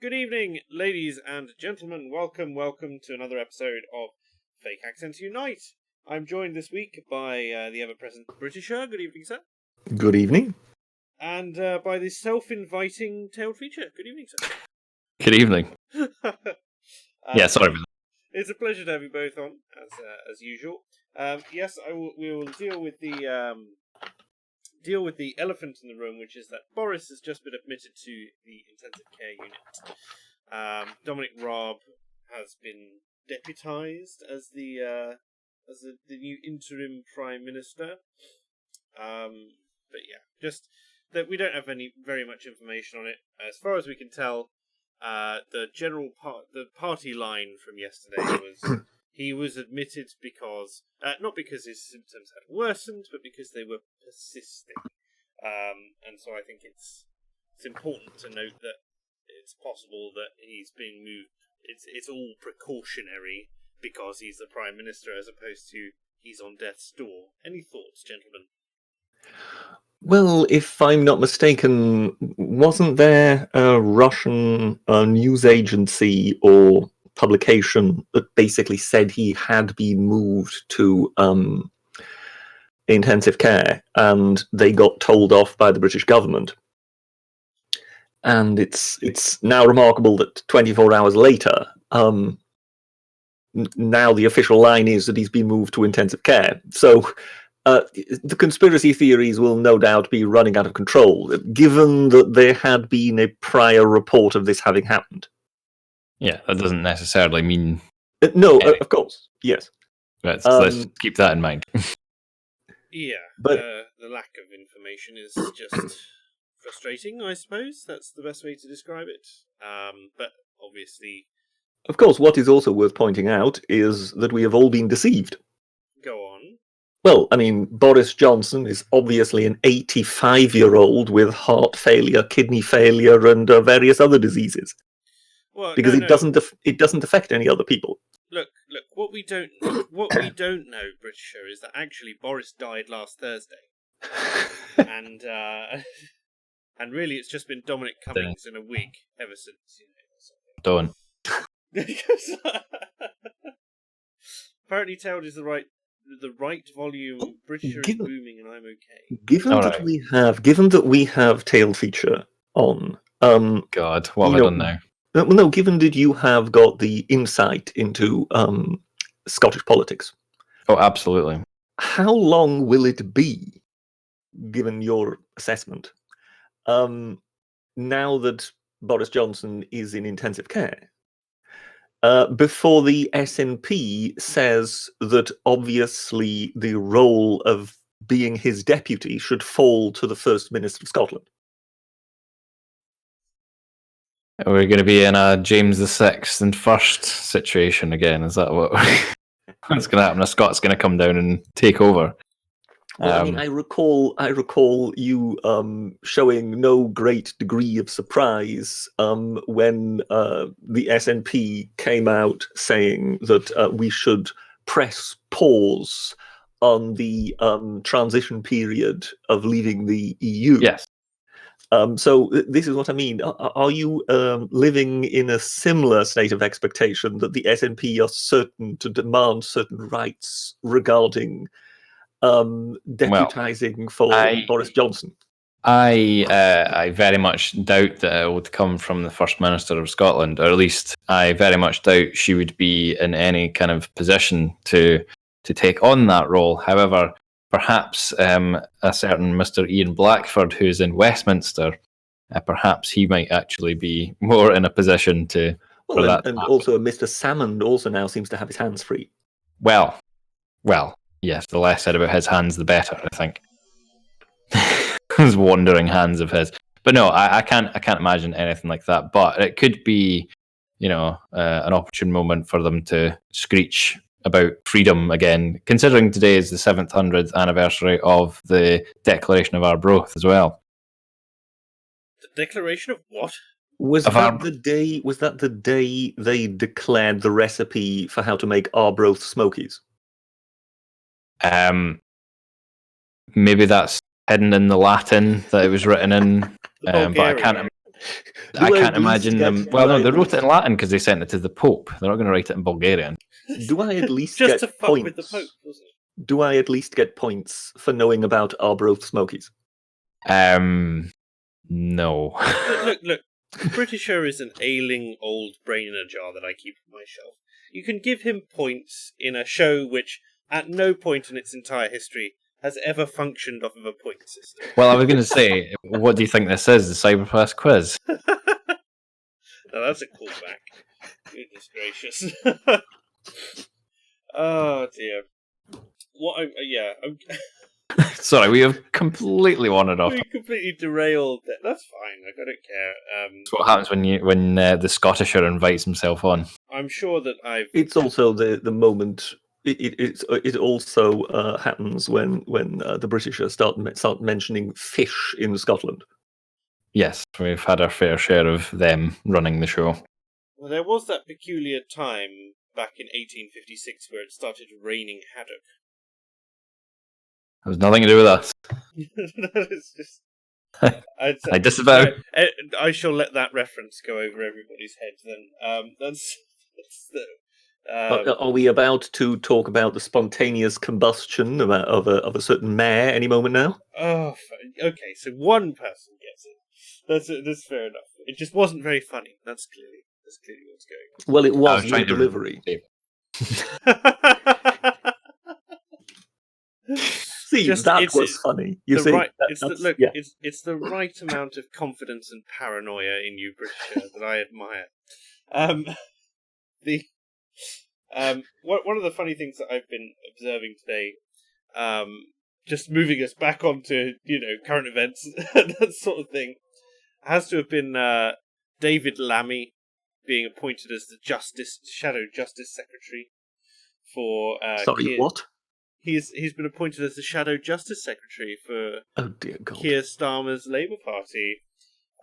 Good evening, ladies and gentlemen. Welcome to another episode of Fake Accents Unite. I'm joined this week by the ever-present Britisher. Good evening, sir. Good evening. And by the self-inviting tailed feature. Good evening, sir. Good evening. Yeah, sorry for that. It's a pleasure to have you both on, as usual. Yes, we will deal with the elephant in the room, which is that Boris has just been admitted to the intensive care unit. Dominic Raab has been deputised as the new interim prime minister. But yeah, just that we don't have very much information on it. As far as we can tell, the party line from yesterday was he was admitted because not because his symptoms had worsened, but because they were persisting. And so I think it's important to note that it's possible that he's being moved. It's all precautionary because he's the prime minister, as opposed to he's on death's door. Any thoughts, gentlemen? Well, if I'm not mistaken, wasn't there a Russian news agency or publication that basically said he had been moved to intensive care, and they got told off by the British government? And it's now remarkable that 24 hours later, now the official line is that he's been moved to intensive care. So the conspiracy theories will no doubt be running out of control, given that there had been a prior report of this having happened. Yeah, that doesn't necessarily mean... No, of course, yes. Let's keep that in mind. Yeah, but the lack of information is just frustrating, I suppose. That's the best way to describe it. But obviously... Of course, what is also worth pointing out is that we have all been deceived. Go on. Well, I mean, Boris Johnson is obviously an 85-year-old with heart failure, kidney failure, and various other diseases. Well, because it doesn't affect any other people. Look. What we don't know, Britisher, is that actually Boris died last Thursday, and really it's just been Dominic Cummings in a wig ever since. Don't. Apparently, tailed is the right volume. Britisher is booming, and I'm okay. Given that we have tailed feature on, God, what have I done now? No, given that you have got the insight into Scottish politics. Oh, absolutely. How long will it be, given your assessment, now that Boris Johnson is in intensive care, before the SNP says that obviously the role of being his deputy should fall to the First Minister of Scotland? We're going to be in a James VI and first situation again. Is that what's going to happen? A Scots going to come down and take over. Well, I mean, I recall you showing no great degree of surprise when the SNP came out saying that we should press pause on the transition period of leaving the EU. Yes. So this is what I mean. Are you living in a similar state of expectation that the SNP are certain to demand certain rights regarding deputising for Boris Johnson? I very much doubt that it would come from the First Minister of Scotland, or at least I very much doubt she would be in any kind of position to take on that role. However, perhaps a certain Mr. Ian Blackford, who's in Westminster, perhaps he might actually be more in a position to... Well, and also Mr. Salmond also now seems to have his hands free. Well, yes, the less said about his hands, the better, I think. Those wandering hands of his. But no, I can't imagine anything like that. But it could be, an opportune moment for them to screech about freedom again, considering today is the 700th anniversary of the Declaration of Arbroath as well. The Declaration of what? Was that the day they declared the recipe for how to make Arbroath Smokies? Maybe that's hidden in the Latin that it was written in, but I can't. I Do can't at least imagine get- them. Well, no, they wrote it in Latin because they sent it to the Pope. They're not going to write it in Bulgarian. Do I at least Just get to fuck points? with the Pope, wasn't it? Do I at least get points for knowing about Arbroath Smokies? No. Look. Britisher is an ailing old brain in a jar that I keep on my shelf. You can give him points in a show which, at no point in its entire history, has ever functioned off of a point system. Well, I was going to say, what do you think this is? The Cyberpass quiz? Now that's a callback. Goodness gracious. Oh dear. I'm Sorry, we have completely wandered off. we completely derailed that. That's fine. I don't care. That's what happens when the Scottisher invites himself on. I'm sure that I've. It's also the moment. It also happens when the British start mentioning fish in Scotland. Yes, we've had our fair share of them running the show. Well, there was that peculiar time back in 1856 where it started raining haddock. It has nothing to do with us. It's just. I disavow. I shall let that reference go over everybody's heads. Then that's the. Are we about to talk about the spontaneous combustion of a certain mare any moment now? Oh, okay. So one person gets it. That's fair enough. It just wasn't very funny. That's clearly what's going Well, it I was was trying your to- delivery. on. See, Just- that it's- was funny. You The see, right, that- it's that's- the, look. yeah. It's the right amount of confidence and paranoia in you, Britisher, that I admire. One of the funny things that I've been observing today, just moving us back onto current events and that sort of thing, has to have been David Lammy being appointed as the Shadow Justice Secretary for. Sorry, what? He's been appointed as the Shadow Justice Secretary for Oh dear God! Keir Starmer's Labour Party,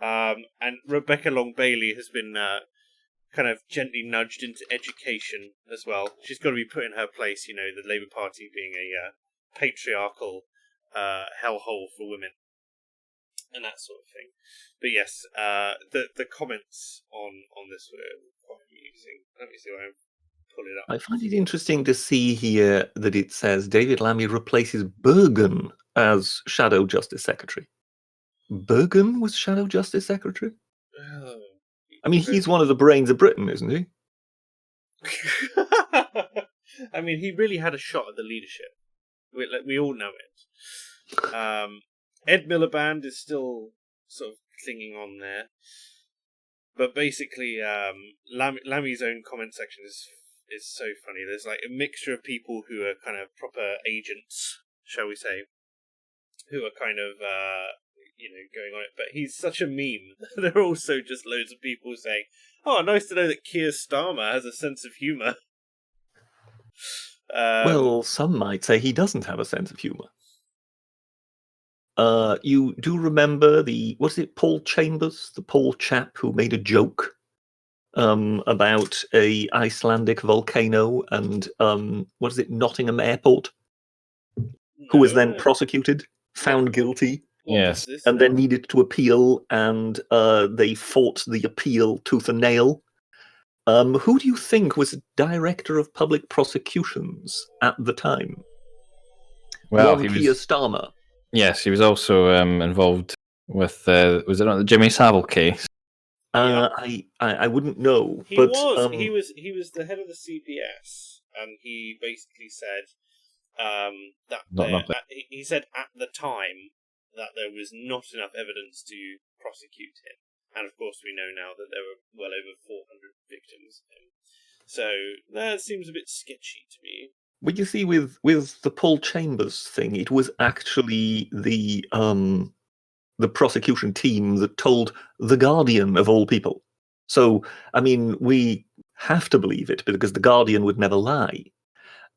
and Rebecca Long Bailey has been kind of gently nudged into education as well. She's got to be put in her place, the Labour Party being a patriarchal hellhole for women and that sort of thing. But yes, the comments on this were quite amusing. Let me see if I can pull it up. I find it interesting to see here that it says David Lammy replaces Bergen as Shadow Justice Secretary. Bergen was Shadow Justice Secretary? Oh. I mean, he's one of the brains of Britain, isn't he? I mean, he really had a shot at the leadership. We all know it. Ed Miliband is still sort of clinging on there. But basically, Lammy's own comment section is so funny. There's like a mixture of people who are kind of proper agents, shall we say, who are kind of going on it. But he's such a meme. There are also just loads of people saying, "Oh, nice to know that Keir Starmer has a sense of humour." Well, some might say he doesn't have a sense of humour. You do remember Paul Chambers, the Paul chap who made a joke about a Icelandic volcano and Nottingham Airport, who was then prosecuted, found guilty, Yes. and then needed to appeal, and they fought the appeal tooth and nail. Who do you think was director of public prosecutions at the time? Well, One he Keir was. Starmer. Yes, he was also involved with. Was it not the Jimmy Savile case? I wouldn't know. He but was he was the head of the CBS, and he basically said he said at the time that there was not enough evidence to prosecute him, and of course we know now that there were well over 400 victims of him. So that seems a bit sketchy to me. But you see, with the Paul Chambers thing, it was actually the prosecution team that told The Guardian, of all people. So, I mean, we have to believe it because The Guardian would never lie.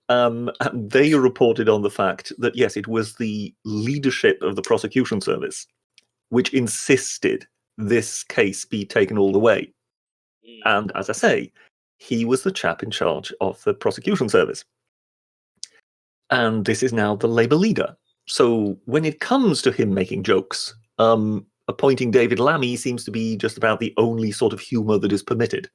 And they reported on the fact that, yes, it was the leadership of the prosecution service which insisted this case be taken all the way. And as I say, he was the chap in charge of the prosecution service. And this is now the Labour leader. So when it comes to him making jokes, appointing David Lammy seems to be just about the only sort of humour that is permitted.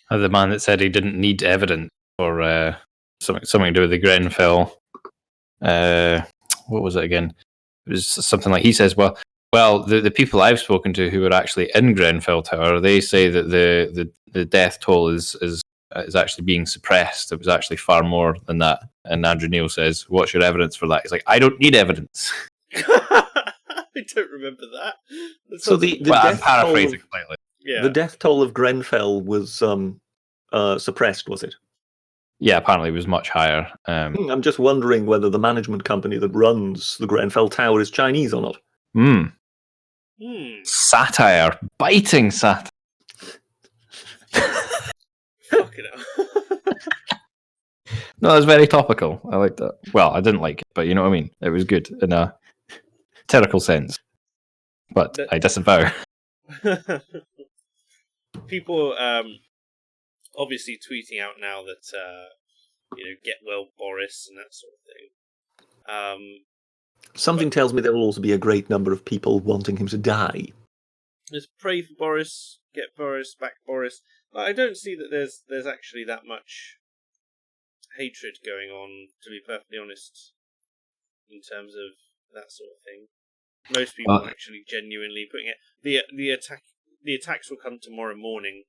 The man that said he didn't need evidence for something to do with the Grenfell. What was it again? It was something like, he says, well, the people I've spoken to who were actually in Grenfell Tower, they say that the death toll is actually being suppressed. It was actually far more than that. And Andrew Neil says, what's your evidence for that? He's like, I don't need evidence. I don't remember that. So the I'm death paraphrasing toll, slightly. Yeah. the death toll of Grenfell was suppressed, was it? Yeah, apparently it was much higher. I'm just wondering whether the management company that runs the Grenfell Tower is Chinese or not. Satire, biting satire. Fucking hell. No, that's very topical. I like that. Well, I didn't like it, but you know what I mean. It was good in a satirical sense. But I disavow. People obviously tweeting out now that get well Boris and that sort of thing. Something tells me there will also be a great number of people wanting him to die. Let's pray for Boris, get Boris, back Boris. I don't see that there's actually that much hatred going on, to be perfectly honest, in terms of that sort of thing. Most people are actually genuinely putting it. The attacks will come tomorrow morning.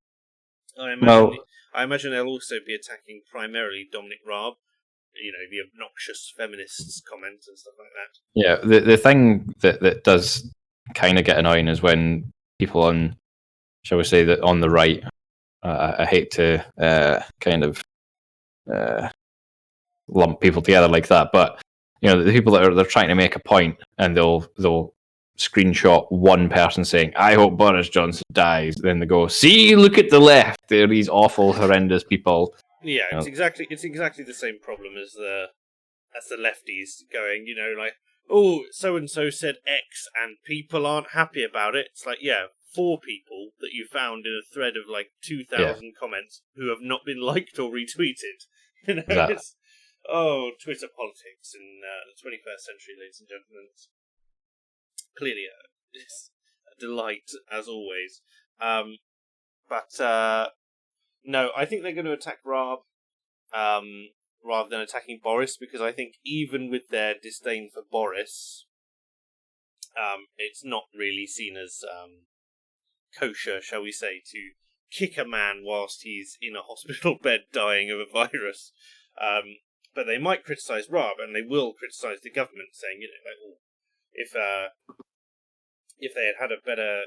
I imagine they'll also be attacking primarily Dominic Raab, the obnoxious feminists comments and stuff like that. Yeah, the thing that does kind of get annoying is when people on, shall we say, that on the right, I hate to kind of lump people together like that, but the people that they're trying to make a point and they'll screenshot one person saying, I hope Boris Johnson dies. Then they go, see, look at the left. They're these awful, horrendous people. Yeah, it's exactly the same problem as the lefties going, like, oh, so and so said X and people aren't happy about it. It's like, yeah, 4 people that you found in a thread of like 2,000 comments who have not been liked or retweeted. Exactly. It's Twitter politics in the 21st century, ladies and gentlemen. It's clearly it's a delight as always. But no, I think they're going to attack Raab rather than attacking Boris, because I think even with their disdain for Boris, it's not really seen as kosher, shall we say, to kick a man whilst he's in a hospital bed dying of a virus. But they might criticise Raab, and they will criticise the government, saying, if they had a better,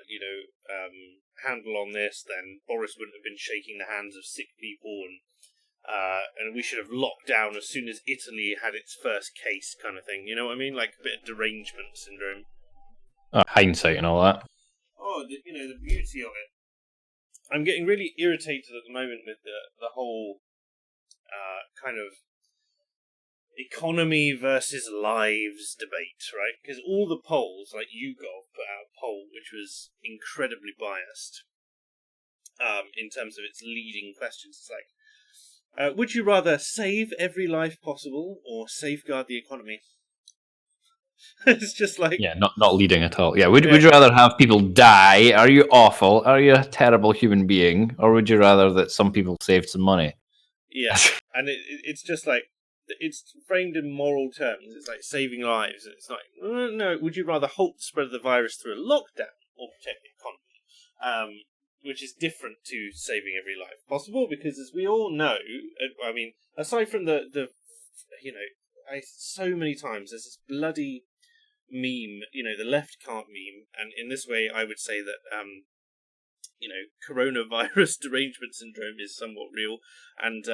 handle on this, then Boris wouldn't have been shaking the hands of sick people, and we should have locked down as soon as Italy had its first case, kind of thing. You know what I mean? Like a bit of derangement syndrome. Hindsight and all that. Oh, the beauty of it. I'm getting really irritated at the moment with the whole kind of economy versus lives debate, right? Because all the polls, like YouGov put out a poll which was incredibly biased in terms of its leading questions. It's like, would you rather save every life possible or safeguard the economy? It's just like... Yeah, not leading at all. Yeah, would you rather have people die? Are you awful? Are you a terrible human being? Or would you rather that some people saved some money? Yeah, and it's just like, it's framed in moral terms. It's like saving lives. It's like, no, would you rather halt the spread of the virus through a lockdown or protect the economy? Which is different to saving every life possible, because as we all know, I mean, aside from the so many times there's this bloody meme, the left can't meme, and in this way I would say that, coronavirus derangement syndrome is somewhat real, and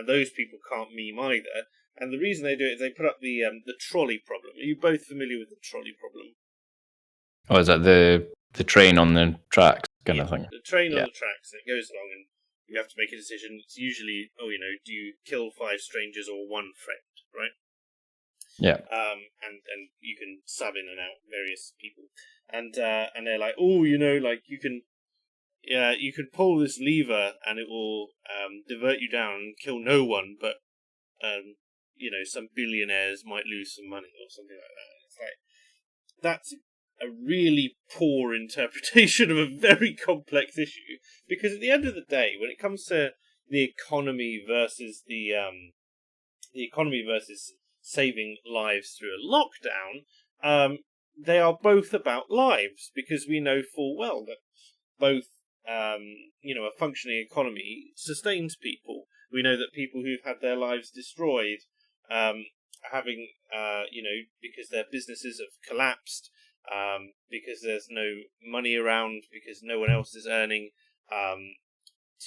those people can't meme either. And the reason they do it is they put up the trolley problem. Are you both familiar with the trolley problem? Oh, is that the train on the tracks kind of thing? The train on the tracks, and it goes along, and you have to make a decision. It's usually, do you kill 5 strangers or 1 friend, right? Yeah. And you can sub in and out various people, and they're like, you can pull this lever and it will divert you down and kill no one, but some billionaires might lose some money or something like that. It's like, that's a really poor interpretation of a very complex issue. Because at the end of the day, when it comes to the economy versus the economy versus saving lives through a lockdown, they are both about lives, because we know full well that both, a functioning economy sustains people. We know that people who've had their lives destroyed, having, because their businesses have collapsed, because there's no money around, because no one else is earning,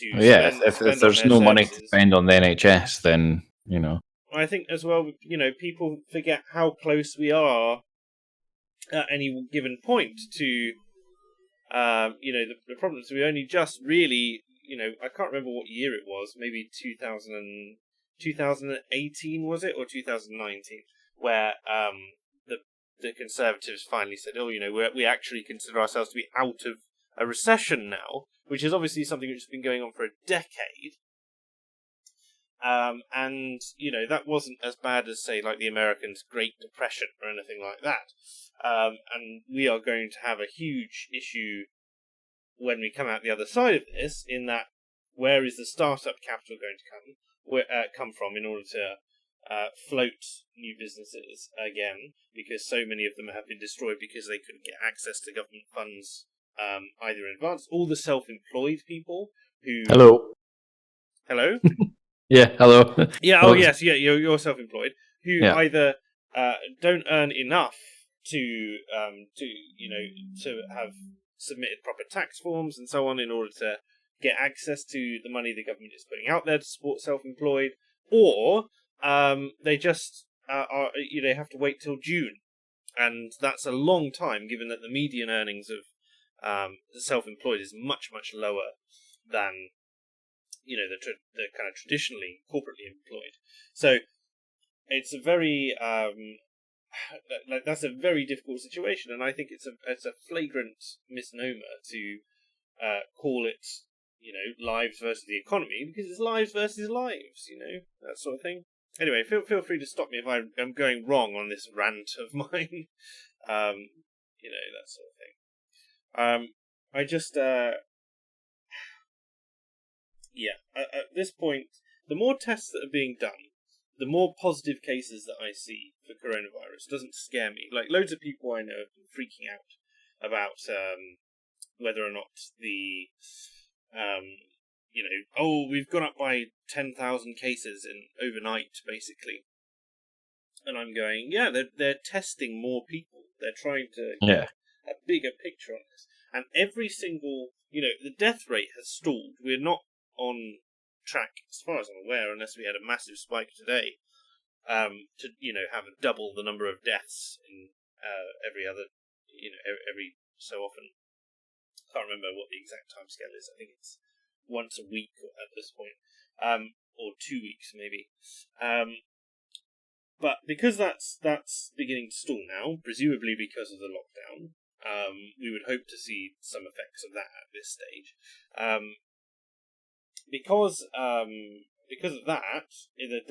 If spend on there's their no money to services. spend on the NHS, then I think as well, people forget how close we are at any given point to, the problems. We only just really, I can't remember what year it was, maybe 2018 was it, or 2019, where the Conservatives finally said, we actually consider ourselves to be out of a recession now, which is obviously something which has been going on for a decade. And that wasn't as bad as, say, like the Americans' Great Depression or anything like that. And we are going to have a huge issue when we come out the other side of this, in that where is the startup capital going to come from in order to float new businesses again, because so many of them have been destroyed because they couldn't get access to government funds either in advance. All the self-employed people who... Hello? Yeah, hello. Yeah, Hello. oh yes, yeah, you're self-employed, who either don't earn enough to have submitted proper tax forms and so on in order to get access to the money the government is putting out there to support self-employed, or they just have to wait till June, and that's a long time, given that the median earnings of the self-employed is much, much lower than the kind of traditionally corporately employed. So it's a very that's a very difficult situation, and I think it's a flagrant misnomer to call it lives versus the economy, because it's lives versus lives, that sort of thing. Anyway, feel free to stop me if I'm going wrong on this rant of mine. That sort of thing. I just at this point, the more tests that are being done, the more positive cases that I see for coronavirus doesn't scare me. Like, loads of people I know have been freaking out about whether or not the we've gone up by 10,000 cases in overnight, basically. And I'm going, yeah, they're testing more people. They're trying to get a bigger picture on this. And every single, the death rate has stalled. We're not on track, as far as I'm aware, unless we had a massive spike today, to have double the number of deaths in every other, every so often. I can't remember what the exact time scale is. I think it's once a week at this point, or 2 weeks maybe. But because that's beginning to stall now, presumably because of the lockdown, we would hope to see some effects of that at this stage. Because of that, the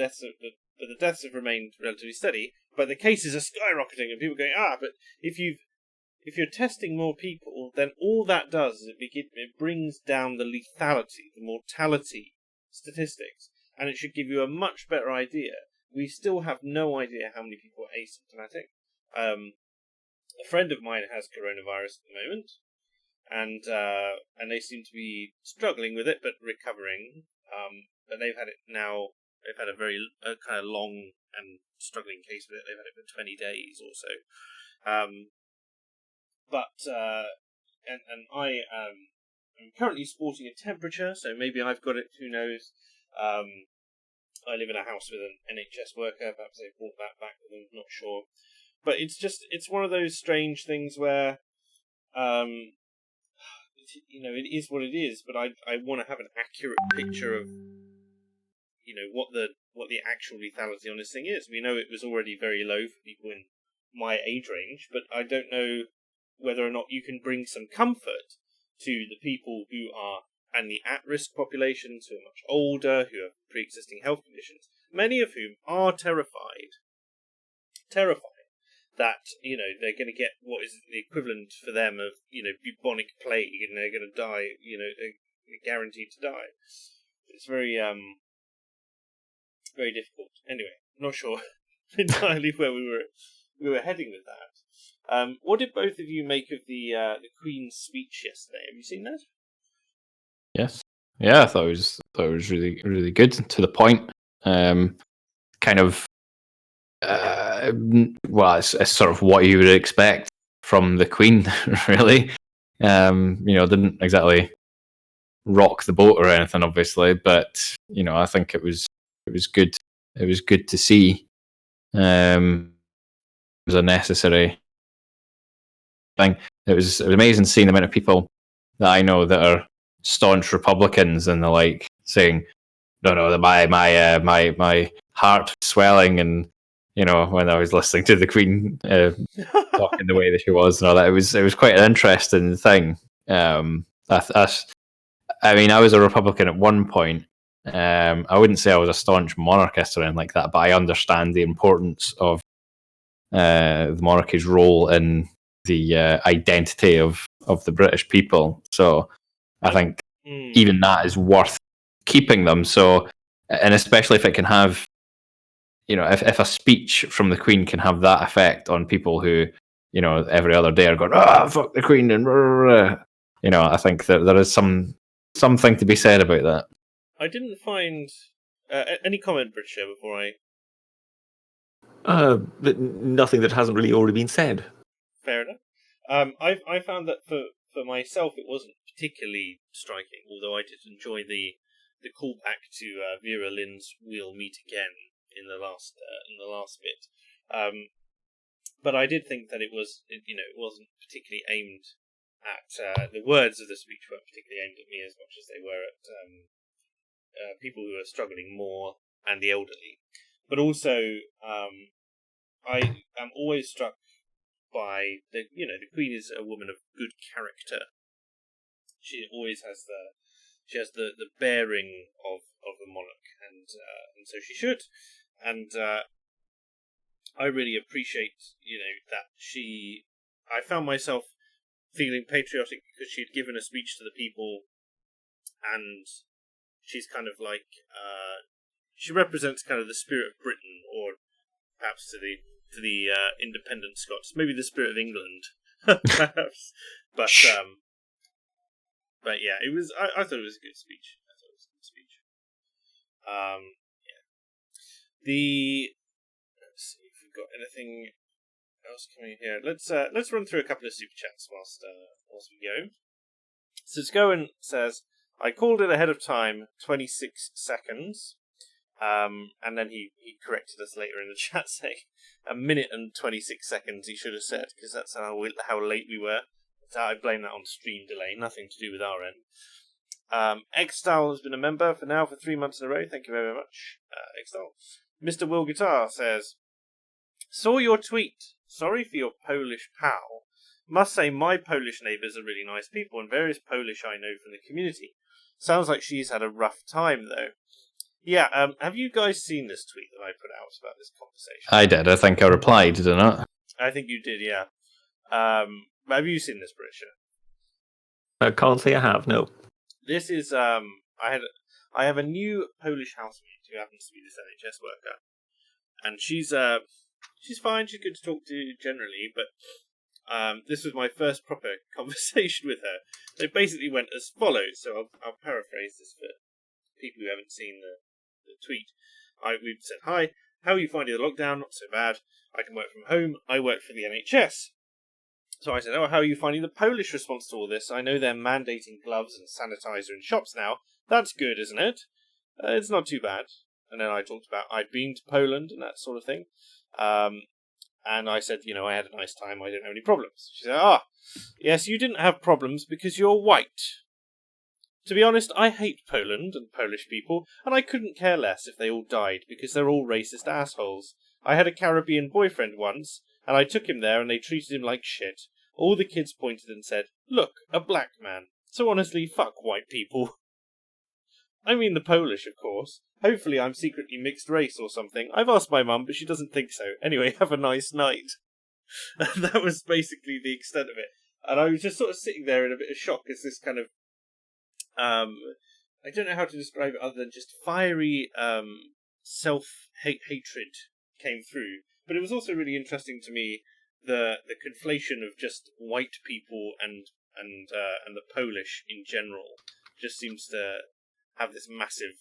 deaths have remained relatively steady, but the cases are skyrocketing, and people are going, but if you're testing more people, then all that does is it brings down the lethality, the mortality statistics, and it should give you a much better idea. We still have no idea how many people are asymptomatic. A friend of mine has coronavirus at the moment, and they seem to be struggling with it, but recovering. But they've had it now. They've had a very kind of long and struggling case with it. They've had it for 20 days or so. And I am currently sporting a temperature, so maybe I've got it. Who knows? I live in a house with an NHS worker. Perhaps they brought that back with them. Not sure. But it's one of those strange things where, it is what it is. But I want to have an accurate picture of, what the actual lethality on this thing is. We know it was already very low for people in my age range, but I don't know whether or not you can bring some comfort to the people who are, and the at-risk populations who are much older, who have pre-existing health conditions, many of whom are terrified that, they're going to get what is the equivalent for them of, bubonic plague, and they're going to die, they're guaranteed to die. It's very, very difficult. Anyway, I'm not sure entirely where we were heading with that. What did both of you make of the Queen's speech yesterday? Have you seen that? Yes. Yeah, I thought it was really, really good, to the point. Kind of, it's sort of what you would expect from the Queen, really. Didn't exactly rock the boat or anything, obviously, but I think it was good. It was good to see. It was a necessary thing. It was amazing seeing the amount of people that I know that are staunch Republicans and they're like saying, "No, my heart swelling," and when I was listening to the Queen talking the way that she was and all that, it was quite an interesting thing. I was a Republican at one point. I wouldn't say I was a staunch monarchist or anything like that, but I understand the importance of the monarchy's role in the identity of the British people. So I think even that is worth keeping them. So, and especially if it can have, if a speech from the Queen can have that effect on people who, every other day are going, fuck the Queen, and I think that there is something to be said about that. I didn't find any comment, Britisher, before Nothing that hasn't really already been said. Fair enough. I found that for myself it wasn't particularly striking, although I did enjoy the callback to Vera Lynn's "We'll Meet Again" in the last bit. But I did think that it wasn't particularly aimed at the words of the speech weren't particularly aimed at me as much as they were at people who are struggling more and the elderly. But also, I am always struck by the Queen is a woman of good character. She always has the bearing of the monarch, and so she should. And I really appreciate that she. I found myself feeling patriotic because she had given a speech to the people, and she's kind of like she represents kind of the spirit of Britain, or perhaps to the independent Scots, maybe the spirit of England, perhaps. But yeah, it was. I thought it was a good speech. Yeah. Let's see if we've got anything else coming in here. Let's run through a couple of super chats whilst we go. So Scowen says, "I called it ahead of time, 26 seconds." And then he corrected us later in the chat, saying 1 minute and 26 seconds he should have said, because that's how late we were. So I blame that on stream delay, nothing to do with our end. Xtal has been a member for 3 months in a row. Thank you very much, Xtal. Mr. Will Guitar says, "Saw your tweet. Sorry for your Polish pal. Must say my Polish neighbours are really nice people, and various Polish I know from the community. Sounds like she's had a rough time, though." Yeah, have you guys seen this tweet that I put out about this conversation? I did. I think I replied, did I not? I think you did, yeah. Have you seen this, Britisher? I can't say I have, no. This is, I have a new Polish housemate who happens to be this NHS worker. And she's fine, she's good to talk to generally, but this was my first proper conversation with her. So it basically went as follows, so I'll paraphrase this for people who haven't seen the tweet. We said, "Hi, how are you finding the lockdown? Not so bad. I can work from home. I work for the NHS." So I said, "Oh, how are you finding the Polish response to all this? I know they're mandating gloves and sanitizer in shops now. That's good, isn't it?" It's not too bad. And then I talked about I'd been to Poland and that sort of thing. And I said, I had a nice time. I didn't have any problems. She said, yes, you didn't have problems because you're white. To be honest, I hate Poland and Polish people, and I couldn't care less if they all died, because they're all racist assholes. I had a Caribbean boyfriend once, and I took him there and they treated him like shit. All the kids pointed and said, "Look, a black man." So honestly, fuck white people. I mean the Polish, of course. Hopefully I'm secretly mixed race or something. I've asked my mum, but she doesn't think so. Anyway, have a nice night. And that was basically the extent of it. And I was just sort of sitting there in a bit of shock as this kind of, I don't know how to describe it other than just fiery self-hatred came through. But it was also really interesting to me the conflation of just white people and the Polish in general just seems to have this massive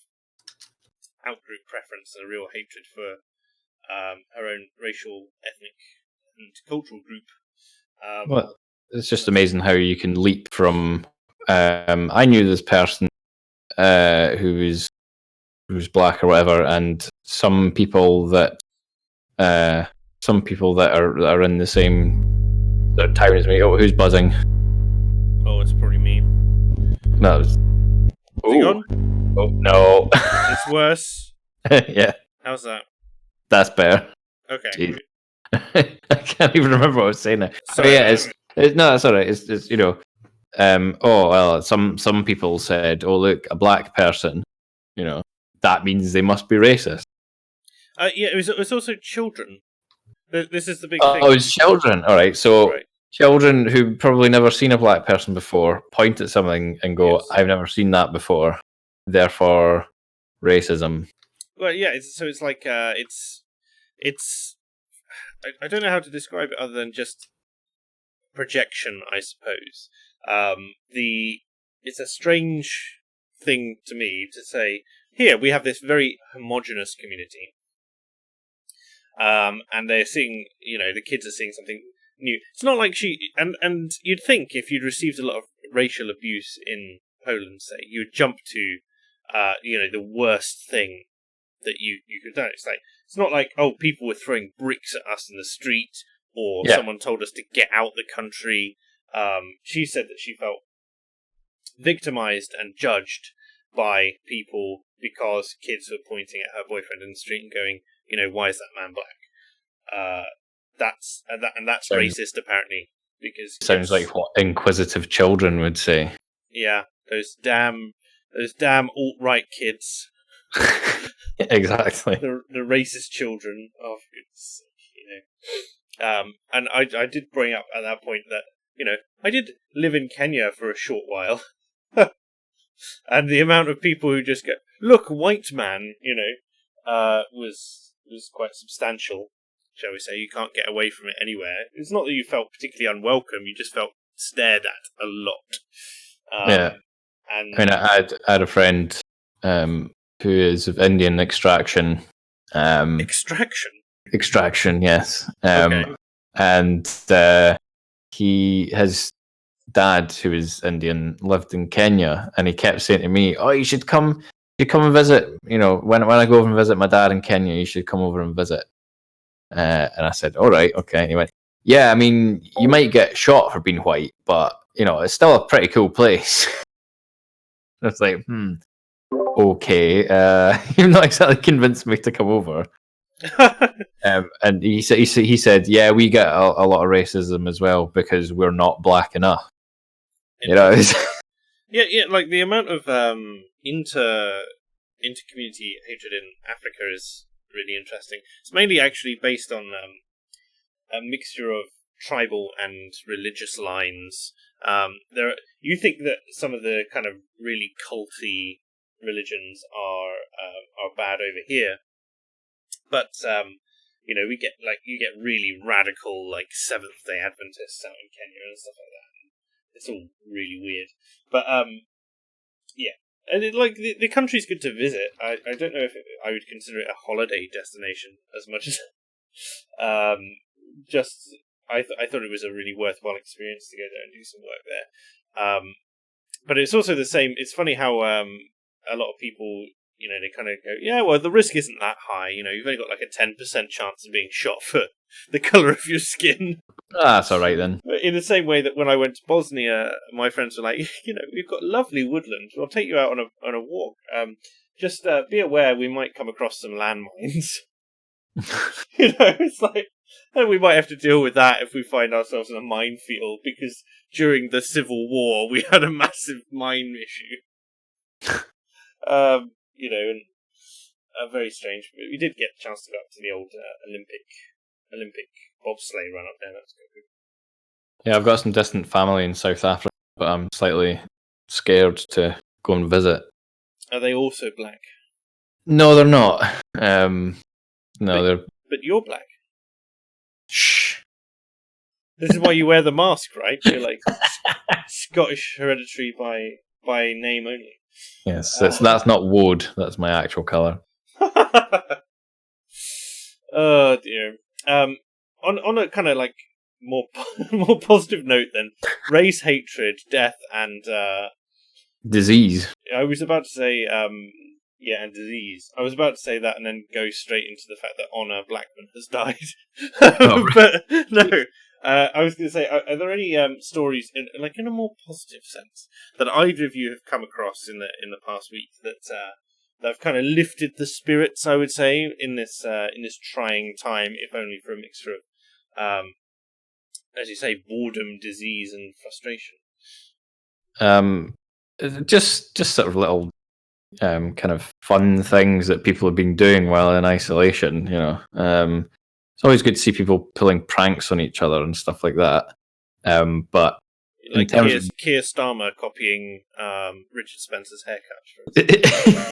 outgroup preference and a real hatred for her own racial, ethnic, and cultural group. Well, it's just amazing how you can leap from. I knew this person who was black or whatever, and some people that are in the same town as me. Oh, who's buzzing? Oh, it's probably me. No. Is it gone? Oh no. It's worse. Yeah. How's that? That's better. Okay. Jeez. I can't even remember what I was saying now. Sorry. Yeah, it's no, it's all right. It's oh well, some people said, oh look, a black person, that means they must be racist. Yeah, it was also children. This is the big thing. Oh, it's children. All right, so Right. children who probably never seen a black person before point at something and go, Yes. "I've never seen that before," therefore racism. Well, yeah. It's like it's. I don't know how to describe it other than just projection, I suppose. It's a strange thing to me to say, here we have this very homogenous community, and they're seeing, the kids are seeing something new. It's not like and you'd think if you'd received a lot of racial abuse in Poland, say, you'd jump to, the worst thing that you could do. It's not like, oh, people were throwing bricks at us in the street, or someone told us to get out the country. She said that she felt victimized and judged by people because kids were pointing at her boyfriend in the street and going, why is that man black? That's racist apparently, because Sounds like what inquisitive children would say. Yeah, those damn alt-right kids. Exactly. The racist children of goodness sake, and I did bring up at that point that I did live in Kenya for a short while, and the amount of people who just go, look, white man, was quite substantial, shall we say. You can't get away from it anywhere. It's not that you felt particularly unwelcome; you just felt stared at a lot. Yeah, and I mean, I had a friend who is of Indian extraction. Extraction, yes. Okay. And his dad, who is Indian, lived in Kenya, and he kept saying to me, "Oh, you should come and visit. When I go over and visit my dad in Kenya, you should come over and visit." And I said, "All right, okay." And he went, "Yeah, I mean, you might get shot for being white, but it's still a pretty cool place." I was like, okay, you've not exactly convinced me to come over. And he said, yeah, we get a lot of racism as well because we're not black enough. Yeah, like the amount of inter-community hatred in Africa is really interesting. It's mainly actually based on a mixture of tribal and religious lines. You think that some of the kind of really culty religions are bad over here, but you get really radical Seventh-day Adventists out in Kenya and stuff like that. It's all really weird, but yeah, and the country's good to visit. I don't know if I would consider it a holiday destination as much as just I thought it was a really worthwhile experience to go there and do some work there. But it's also the same. It's funny how a lot of people, they kind of go, yeah, well, the risk isn't that high. You've only got like a 10% chance of being shot for the colour of your skin. That's all right then. But in the same way that when I went to Bosnia, my friends were like, we've got lovely woodland. We'll take you out on a walk. Just be aware we might come across some landmines. It's like, and we might have to deal with that if we find ourselves in a minefield, because during the Civil War we had a massive mine issue. And very strange. We did get a chance to go up to the old Olympic Olympic bobsleigh run up there. That's good. Yeah, I've got some distant family in South Africa, but I'm slightly scared to go and visit. Are they also black? No, they're not. They're... But you're black. Shh. This is why you wear the mask, right? You're like Scottish hereditary by name only. Yes, that's not woad. That's my actual colour. Oh dear. On a kind of like more positive note, then, race hatred, death, and disease. I was about to say and disease. I was about to say that and then go straight into the fact that Honor Blackman has died. But no. I was going to say, are there any stories, in a more positive sense, that either of you have come across in the past week that have kind of lifted the spirits? I would say in this trying time, if only for a mixture of, as you say, boredom, disease, and frustration. Just sort of little kind of fun things that people have been doing while in isolation. It's always good to see people pulling pranks on each other and stuff like that. But like Keir Starmer copying Richard Spencer's haircut.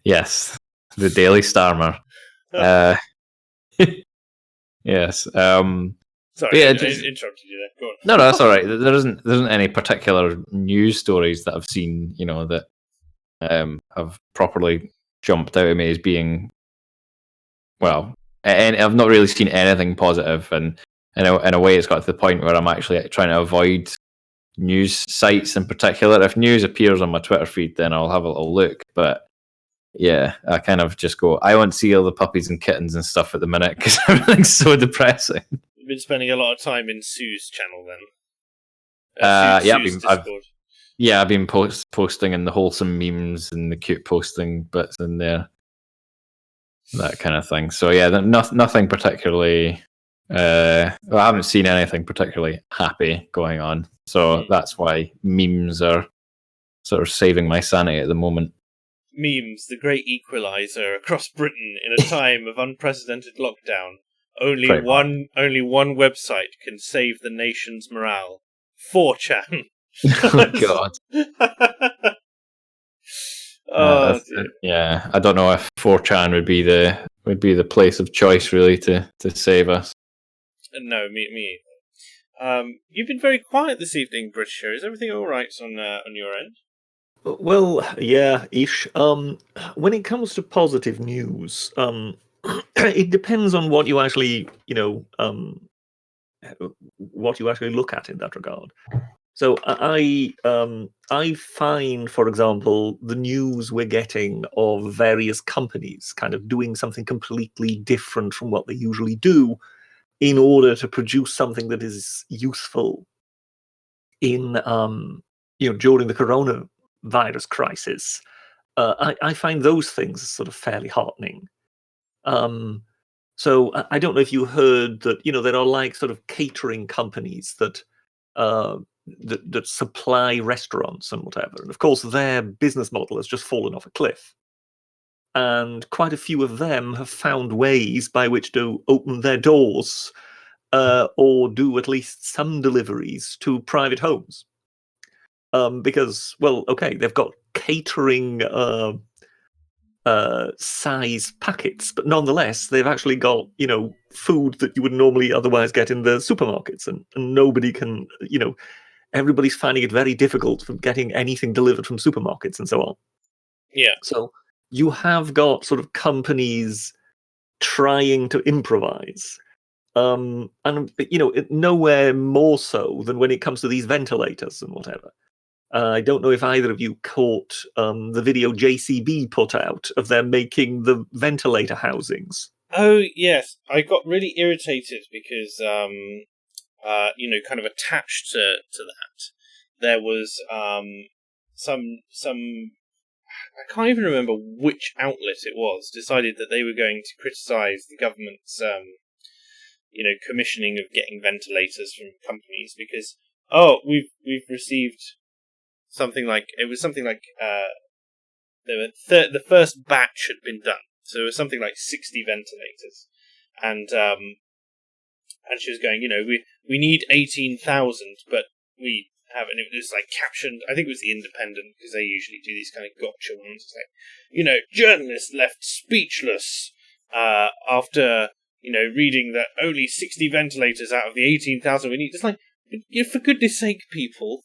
Yes, the Daily Starmer. Yes. Sorry, I interrupted you there. Go on. No, that's all right. There isn't any particular news stories that I've seen, that have properly jumped out at me as being, well, and I've not really seen anything positive, and in a way it's got to the point where I'm actually trying to avoid news sites in particular. If news appears on my Twitter feed, then I'll have a little look, but yeah, I kind of just go, I want to see all the puppies and kittens and stuff at the minute because everything's so depressing. You've been spending a lot of time in Sue's channel then? Sue's Discord. I've been posting in the wholesome memes and the cute posting bits in there. That kind of thing. So yeah, nothing particularly. I haven't seen anything particularly happy going on. So that's why memes are sort of saving my sanity at the moment. Memes, the great equalizer across Britain in a time of unprecedented lockdown. Only one website can save the nation's morale. 4chan. Oh God. Yeah, I don't know if 4chan would be the place of choice really to save us. No, me. You've been very quiet this evening, Britisher. Is everything all right on your end? Well, yeah, ish. When it comes to positive news, it depends on what you actually, what you actually look at in that regard. So I find, for example, the news we're getting of various companies kind of doing something completely different from what they usually do in order to produce something that is useful in, during the coronavirus crisis. I find those things sort of fairly heartening. So I don't know if you heard that, there are like sort of catering companies that supply restaurants and whatever. And of course, their business model has just fallen off a cliff. And quite a few of them have found ways by which to open their doors or do at least some deliveries to private homes. Because, well, okay, they've got catering size packets, but nonetheless, they've actually got, food that you would normally otherwise get in the supermarkets, and nobody can, everybody's finding it very difficult for getting anything delivered from supermarkets and so on. Yeah. So you have got sort of companies trying to improvise. And, nowhere more so than when it comes to these ventilators and whatever. I don't know if either of you caught the video JCB put out of them making the ventilator housings. Oh, yes. I got really irritated because, kind of attached to that, there was some I can't even remember which outlet it was, decided that they were going to criticise the government's, commissioning of getting ventilators from companies because, we've received something like the first batch had been done, so it was something like 60 ventilators, and she was going, we need 18,000, but we have, and it was like captioned. I think it was the Independent, because they usually do these kind of gotcha ones. It's like, journalists left speechless after reading that only 60 ventilators out of the 18,000 we need. It's like, for goodness sake, people,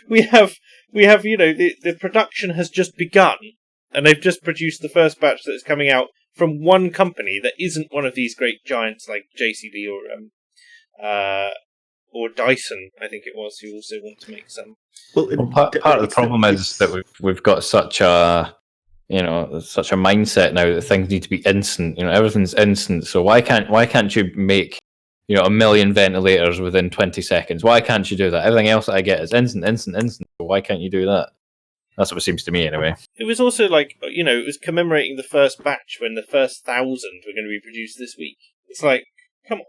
we have the production has just begun, and they've just produced the first batch that is coming out from one company that isn't one of these great giants like JCB or Dyson, I think it was, who also want to make some. Well, part of the problem is that we've got such a such a mindset now that things need to be instant. Everything's instant. So why can't you make 1 million ventilators within 20 seconds? Why can't you do that? Everything else that I get is instant. So why can't you do that? That's what it seems to me, anyway. It was also like, it was commemorating the first batch when the first 1,000 were going to be produced this week. It's like, come on.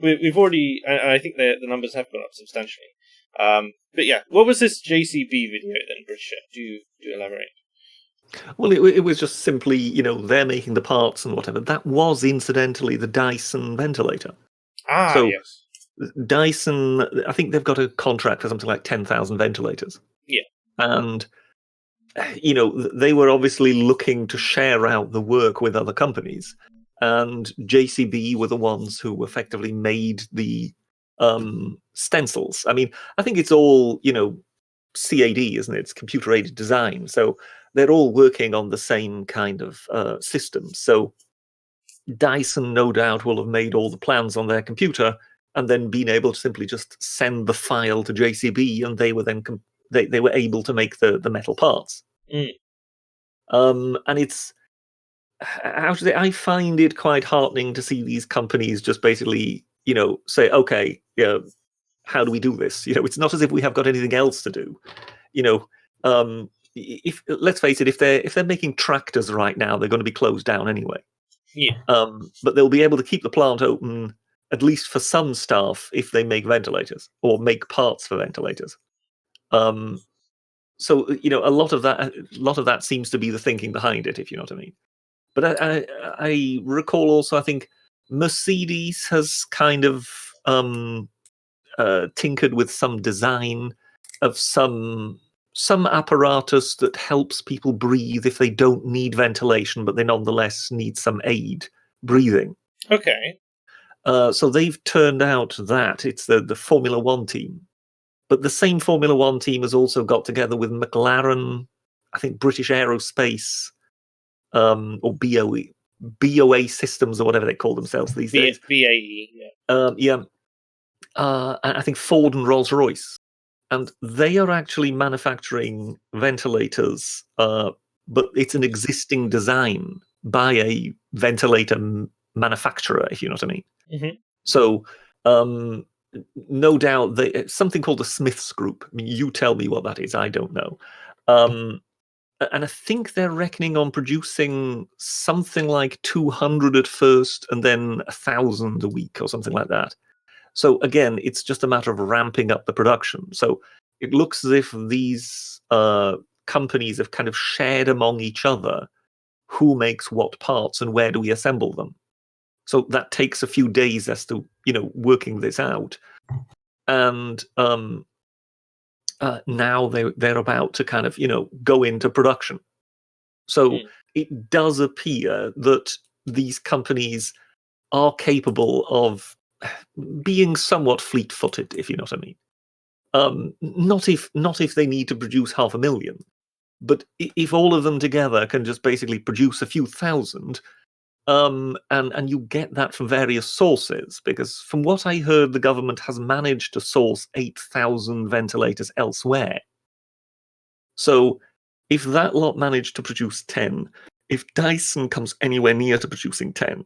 We've already, and I think the numbers have gone up substantially. But yeah, what was this JCB video then, Britisher? Do elaborate? Well, it was just simply, they're making the parts and whatever. That was, incidentally, the Dyson ventilator. So, yes. Dyson, I think they've got a contract for something like 10,000 ventilators. Yeah. And, they were obviously looking to share out the work with other companies. And JCB were the ones who effectively made the stencils. I mean, I think it's all, CAD, isn't it? It's computer-aided design. So they're all working on the same kind of system. So Dyson, no doubt, will have made all the plans on their computer and then been able to simply just send the file to JCB, and they were then they were able to make the metal parts. And it's, I find it quite heartening to see these companies just basically, say, okay, how do we do this? It's not as if we have got anything else to do. If let's face it, if they're making tractors right now, they're going to be closed down anyway. Yeah. But they'll be able to keep the plant open, at least for some staff, if they make ventilators or make parts for ventilators. So a lot of that seems to be the thinking behind it, if you know what I mean. But I recall also, I think Mercedes has kind of tinkered with some design of some apparatus that helps people breathe if they don't need ventilation, but they nonetheless need some aid breathing. Okay. So they've turned out that it's the Formula One team. But the same Formula One team has also got together with McLaren, I think British Aerospace, or BOA Systems, or whatever they call themselves these days. BAE, yeah. Yeah. I think Ford and Rolls-Royce. And they are actually manufacturing ventilators, but it's an existing design by a ventilator manufacturer, if you know what I mean. Mm-hmm. So, no doubt, something called the Smiths Group. I mean, you tell me what that is. I don't know. And I think they're reckoning on producing something like 200 at first, and then 1,000 a week or something like that. So again, it's just a matter of ramping up the production. So it looks as if these companies have kind of shared among each other who makes what parts and where do we assemble them. So that takes a few days as to, working this out. And now they're about to kind of, go into production. So it does appear that these companies are capable of being somewhat fleet-footed, if you know what I mean. Not if they need to produce 500,000, but if all of them together can just basically produce a few thousand, and you get that from various sources, because from what I heard, the government has managed to source 8,000 ventilators elsewhere. So if that lot managed to produce 10, if Dyson comes anywhere near to producing 10,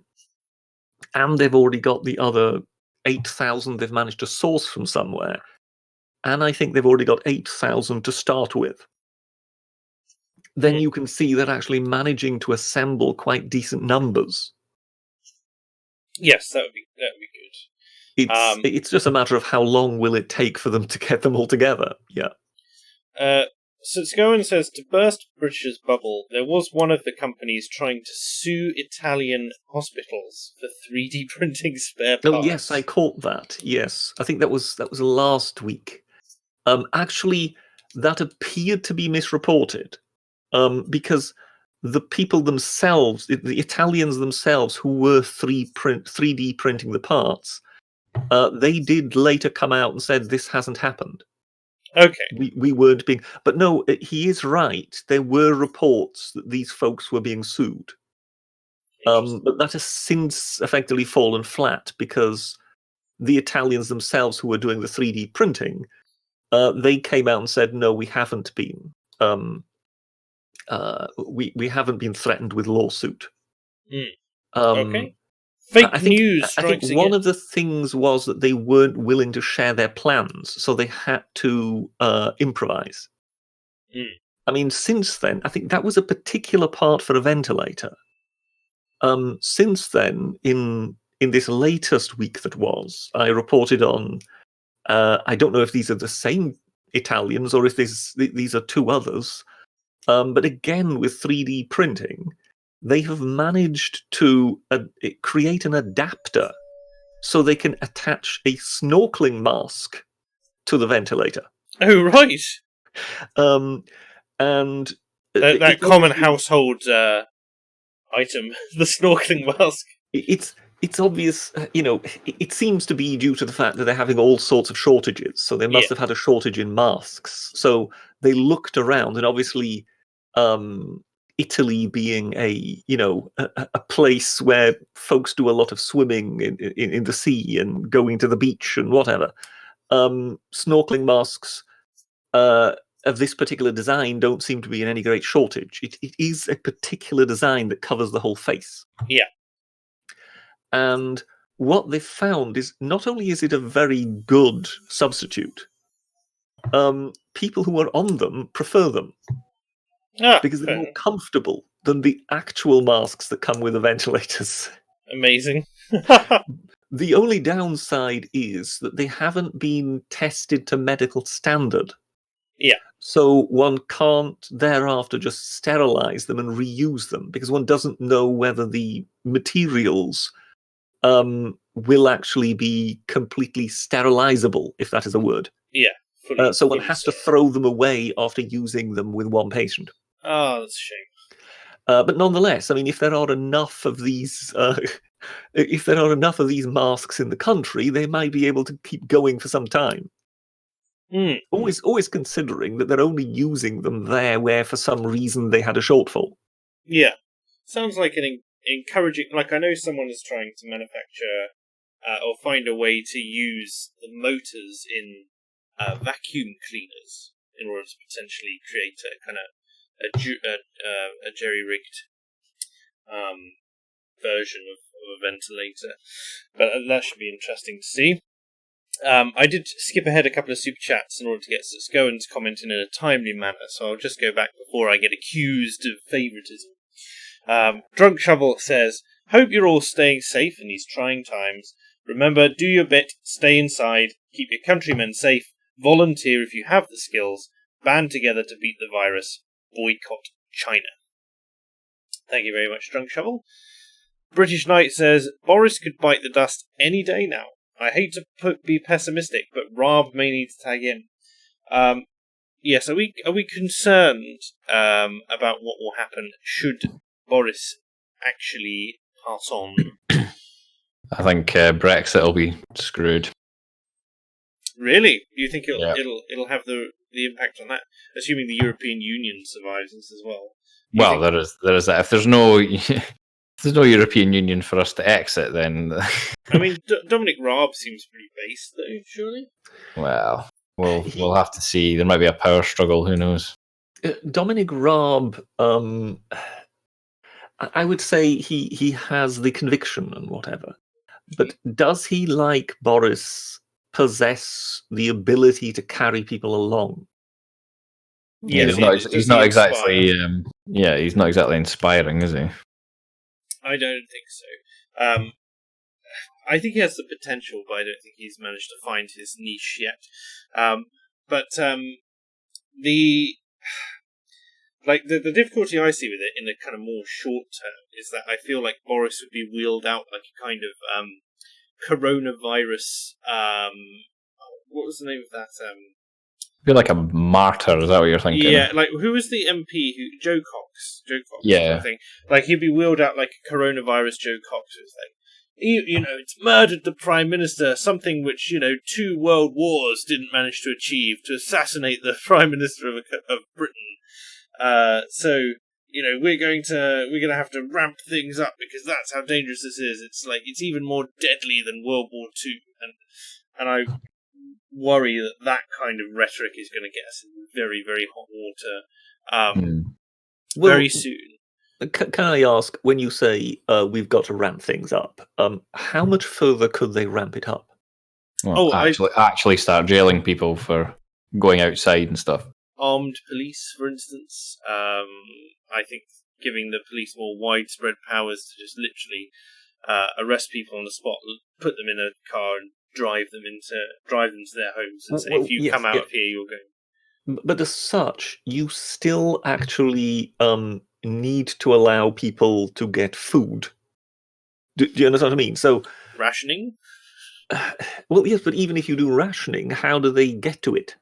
and they've already got the other 8,000 they've managed to source from somewhere, and I think they've already got 8,000 to start with, then you can see they're actually managing to assemble quite decent numbers. Yes, that would be good. It's just a matter of how long will it take for them to get them all together. Yeah. So Scowen says, to burst Britisher's bubble, there was one of the companies trying to sue Italian hospitals for 3D printing spare parts. Oh yes, I caught that. Yes, I think that was last week. Actually, that appeared to be misreported, because the people themselves, the Italians themselves, who were 3D printing the parts, they did later come out and said this hasn't happened. Okay. We weren't being, but no, he is right. There were reports that these folks were being sued, but that has since effectively fallen flat because the Italians themselves, who were doing the 3D printing, they came out and said, no, we haven't been. We haven't been threatened with lawsuit. Okay. Fake I think, news I think strikes one again. of the things was that they weren't willing to share their plans, so they had to improvise. I mean, since then, I think that was a particular part for a ventilator. Since then, in this latest week that was, I reported on, I don't know if these are the same Italians or if these are two others, but again, with 3D printing, they have managed to create an adapter so they can attach a snorkeling mask to the ventilator. Oh, right. And That common household item, the snorkeling mask. It's obvious, it seems to be due to the fact that they're having all sorts of shortages. So they must have had a shortage in masks. So they looked around, and obviously, Italy being a place where folks do a lot of swimming in the sea and going to the beach and whatever, snorkeling masks of this particular design don't seem to be in any great shortage. It is a particular design that covers the whole face. Yeah. And what they've found is not only is it a very good substitute, people who are on them prefer them because they're more comfortable than the actual masks that come with the ventilators. Amazing. The only downside is that they haven't been tested to medical standard. Yeah. So one can't thereafter just sterilize them and reuse them because one doesn't know whether the materials will actually be completely sterilizable, if that is a word. Yeah. So one has to throw them away after using them with one patient. Oh, that's a shame. But nonetheless, I mean, if there are enough of these, masks in the country, they might be able to keep going for some time. Always considering that they're only using them there where, for some reason, they had a shortfall. Yeah, sounds like an encouraging. Like, I know someone is trying to manufacture or find a way to use the motors in vacuum cleaners in order to potentially create a kind of a jerry-rigged version of a ventilator. But that should be interesting to see. I did skip ahead a couple of super chats in order to get Scowen's comment in a timely manner, so I'll just go back before I get accused of favouritism. Drunk Shovel says, hope you're all staying safe in these trying times. Remember, do your bit, stay inside, keep your countrymen safe, volunteer if you have the skills, band together to beat the virus, boycott China. Thank you very much, Drunk Shovel. British Knight says, Boris could bite the dust any day now. I hate to be pessimistic, but Raab may need to tag in. Yes, are we concerned about what will happen should Boris actually pass on? I think Brexit will be screwed. Really? Do you think it'll have the impact on that? Assuming the European Union survives this as well. Well, there is that. If there's no European Union for us to exit, then I mean, Dominic Raab seems pretty based, though. Surely. Well, we'll have to see. There might be a power struggle. Who knows? Dominic Raab, I would say he has the conviction and whatever, but does he, like Boris, possess the ability to carry people along? Yeah, he's not exactly. He's not exactly inspiring, is he? I don't think so. I think he has the potential, but I don't think he's managed to find his niche yet. But like the difficulty I see with it in the kind of more short term is that I feel like Boris would be wheeled out like a kind of coronavirus. What was the name of that? I feel like a martyr. Is that what you're thinking? Yeah, like who was the MP who Joe Cox? Joe Cox. Yeah. I think like he'd be wheeled out like a coronavirus. Joe Cox was like, you know, it's murdered the Prime Minister, something which, you know, 2 world wars didn't manage to achieve, to assassinate the Prime Minister of Britain. So, you know, we're gonna have to ramp things up because that's how dangerous this is. It's like it's even more deadly than World War II, and I worry that kind of rhetoric is going to get us in very, very hot water very soon. Can I ask, when you say we've got to ramp things up, how much further could they ramp it up? Well, actually start jailing people for going outside and stuff. Armed police, for instance. I think giving the police more widespread powers to just literally arrest people on the spot, put them in a car and drive them to their homes and say, if you come out of here, you're going. But as such, you still actually need to allow people to get food. Do you understand what I mean? So rationing? Well, yes, but even if you do rationing, how do they get to it?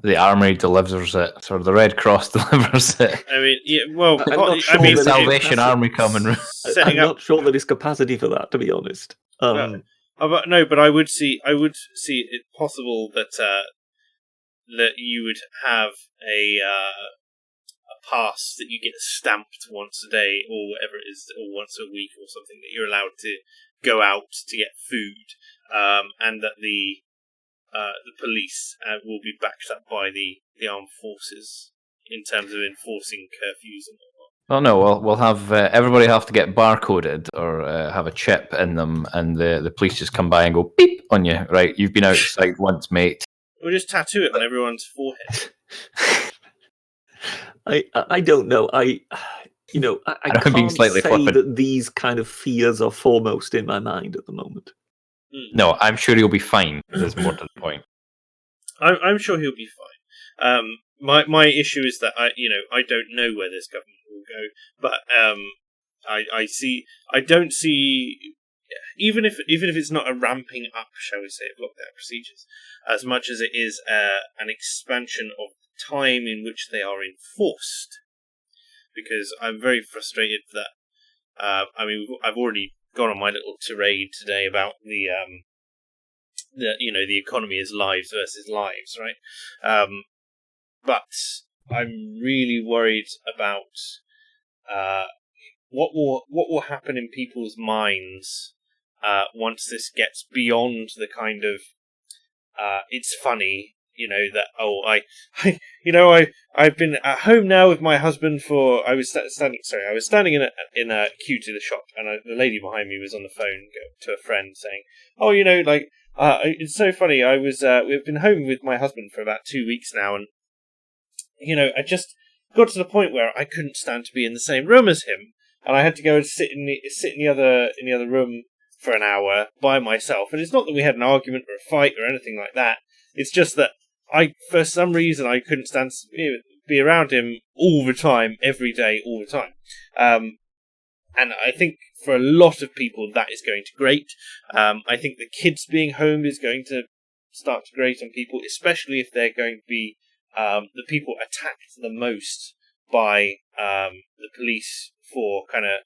The army delivers it, or the Red Cross delivers it. I mean, yeah, well, I'm not sure the Salvation Army coming. I'm not sure that there's capacity for that, to be honest. No, but I would see it possible that that you would have a pass that you get stamped once a day or whatever it is, or once a week or something, that you're allowed to go out to get food, and that the police will be backed up by the armed forces in terms of enforcing curfews and whatnot. Oh no, we'll have everybody have to get barcoded or have a chip in them, and the police just come by and go beep on you. Right, you've been outside once, mate. We'll just tattoo it on everyone's forehead. I don't know. I can't say that these kind of fears are foremost in my mind at the moment. No, I'm sure he'll be fine. There's more to the point. I'm sure he'll be fine. My issue is that I don't know where this government will go, but I don't see, even if it's not a ramping up, shall we say, of lockdown procedures, as much as it is an expansion of time in which they are enforced. Because I'm very frustrated that I've already gone on my little tirade today about the economy is lives versus lives, right? But I'm really worried about what will happen in people's minds once this gets beyond the kind of it's funny, that I've been at home now with my husband for I was standing in a queue to the shop, and the lady behind me was on the phone to a friend saying, it's so funny, we've been home with my husband for about 2 weeks now, and I just got to the point where I couldn't stand to be in the same room as him, and I had to go and sit in the other room for an hour by myself. And it's not that we had an argument or a fight or anything like that. It's just that for some reason, I couldn't stand to be around him all the time, every day, all the time. And I think for a lot of people, that is going to grate. I think the kids being home is going to start to grate on people, especially if they're going to be the people attacked the most by the police for kind of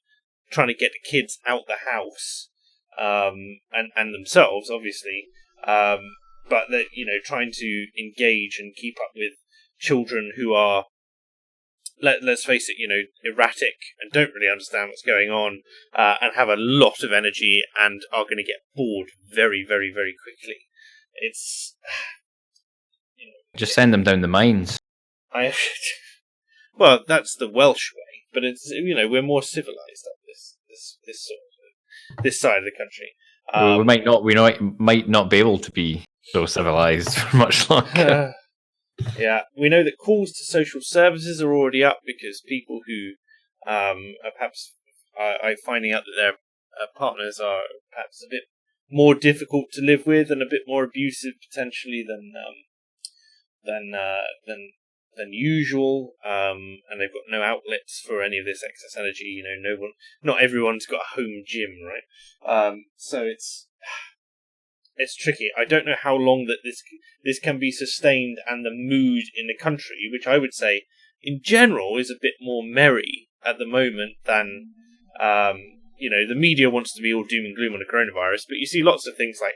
trying to get the kids out the house, and themselves, obviously, but that trying to engage and keep up with children who are, let's face it, erratic and don't really understand what's going on, and have a lot of energy and are going to get bored very, very, very quickly. It's just send them down the mines. Well, that's the Welsh way, but it's we're more civilized up this side of the country. We might not be able to be so civilized for much longer. Yeah, we know that calls to social services are already up because people who are perhaps are finding out that their partners are perhaps a bit more difficult to live with and a bit more abusive potentially than than usual, and they've got no outlets for any of this excess energy. Not everyone's got a home gym, right? So it's tricky. I don't know how long that this can be sustained, and the mood in the country, which I would say in general is a bit more merry at the moment than the media wants to be all doom and gloom on the coronavirus, but you see lots of things like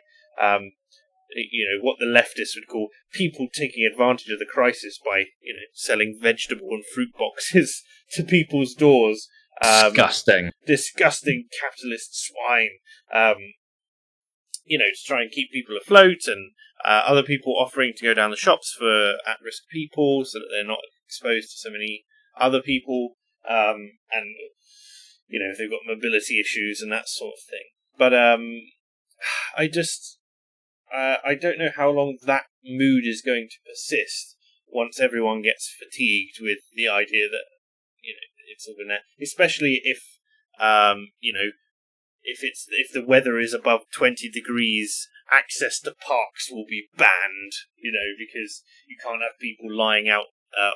what the leftists would call people taking advantage of the crisis by selling vegetable and fruit boxes to people's doors. Disgusting capitalist swine. To try and keep people afloat, and other people offering to go down the shops for at-risk people so that they're not exposed to so many other people, and if they've got mobility issues and that sort of thing. But I don't know how long that mood is going to persist once everyone gets fatigued with the idea that it's all gonna, especially if if the weather is above 20 degrees, access to parks will be banned, because you can't have people lying out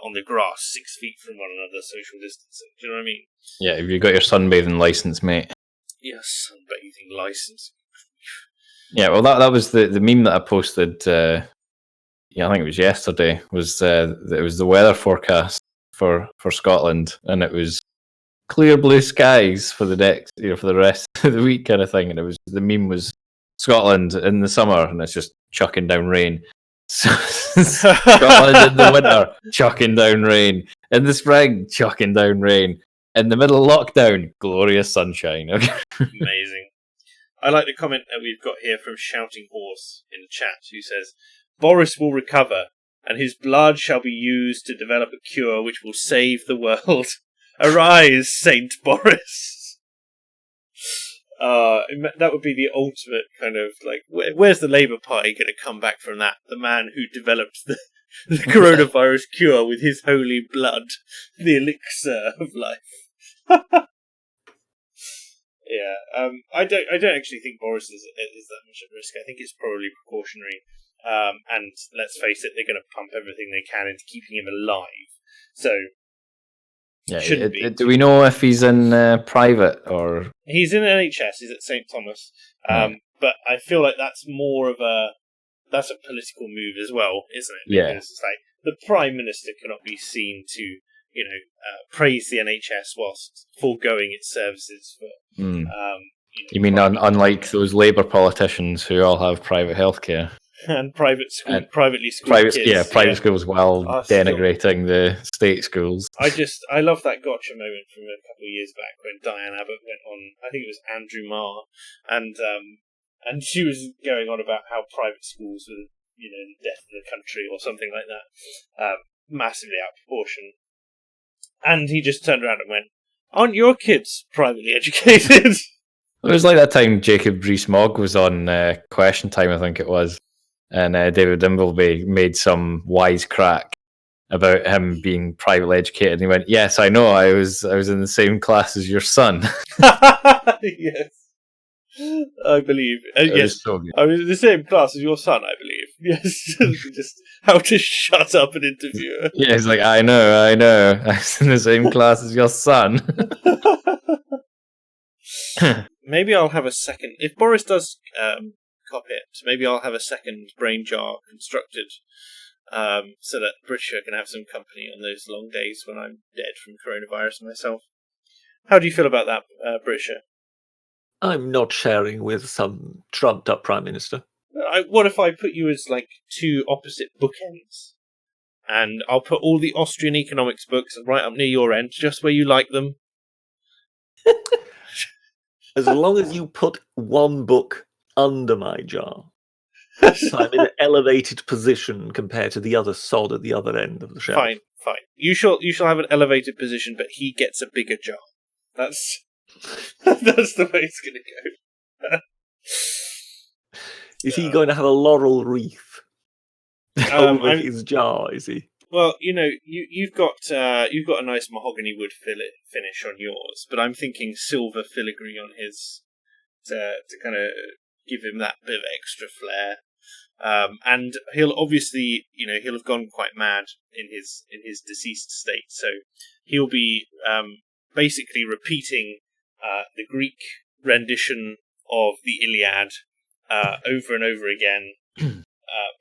on the grass 6 feet from one another, social distancing. Do you know what I mean? Yeah, have you got your sunbathing license, mate? Yes, sunbathing license. Yeah, well, that was the meme that I posted. I think it was yesterday. Was it was the weather forecast for Scotland, and it was clear blue skies for the next, for the rest of the week, kind of thing. And the meme was Scotland in the summer, and it's just chucking down rain. Scotland in the winter, chucking down rain. In the spring, chucking down rain. In the middle of lockdown, glorious sunshine. Amazing. I like the comment that we've got here from Shouting Horse in the chat, who says, Boris will recover, and his blood shall be used to develop a cure which will save the world. Arise, Saint Boris! That would be the ultimate kind of, like, where's the Labour Party going to come back from that? The man who developed the coronavirus cure with his holy blood, the elixir of life. Yeah, I don't actually think Boris is that much at risk. I think it's probably precautionary. And let's face it, they're going to pump everything they can into keeping him alive. So, yeah. Do we know if he's in private or? He's in NHS. He's at St Thomas. But I feel like that's more of a political move as well, isn't it? Yeah. Because it's like the Prime Minister cannot be seen to praise the NHS whilst foregoing its services for. You mean unlike those Labour politicians who all have private healthcare and privately schooled kids, private schools, while denigrating the state schools. I love that gotcha moment from a couple of years back when Diane Abbott went on. I think it was Andrew Marr, and she was going on about how private schools were the death of the country or something like that, massively out of proportion. And he just turned around and went, aren't your kids privately educated? It was like that time Jacob Rees-Mogg was on Question Time, I think it was, and David Dimbleby made some wise crack about him being privately educated. And he went, yes, I know, I was in the same class as your son. Yes. I believe. Yes, so good. I was in the same class as your son, I believe. Yes. Just how to shut up an interviewer. Yeah, he's like, I know. I was in the same class as your son. Maybe I'll have a second. If Boris does cop it, maybe I'll have a second brain jar constructed so that Britisher can have some company on those long days when I'm dead from coronavirus myself. How do you feel about that, Britisher? I'm not sharing with some trumped-up Prime Minister. What if I put you as, like, two opposite bookends? And I'll put all the Austrian economics books right up near your end, just where you like them. As long as you put one book under my jar, so I'm in an elevated position compared to the other sod at the other end of the shelf. Fine. You shall have an elevated position, but he gets a bigger jar. That's the way it's going to go. Is he going to have a laurel wreath over his jar? Is he? Well, you've got a nice mahogany wood finish on yours, but I'm thinking silver filigree on his to kind of give him that bit of extra flair. And he'll obviously, he'll have gone quite mad in his deceased state. So he'll be basically repeating the Greek rendition of the Iliad over and over again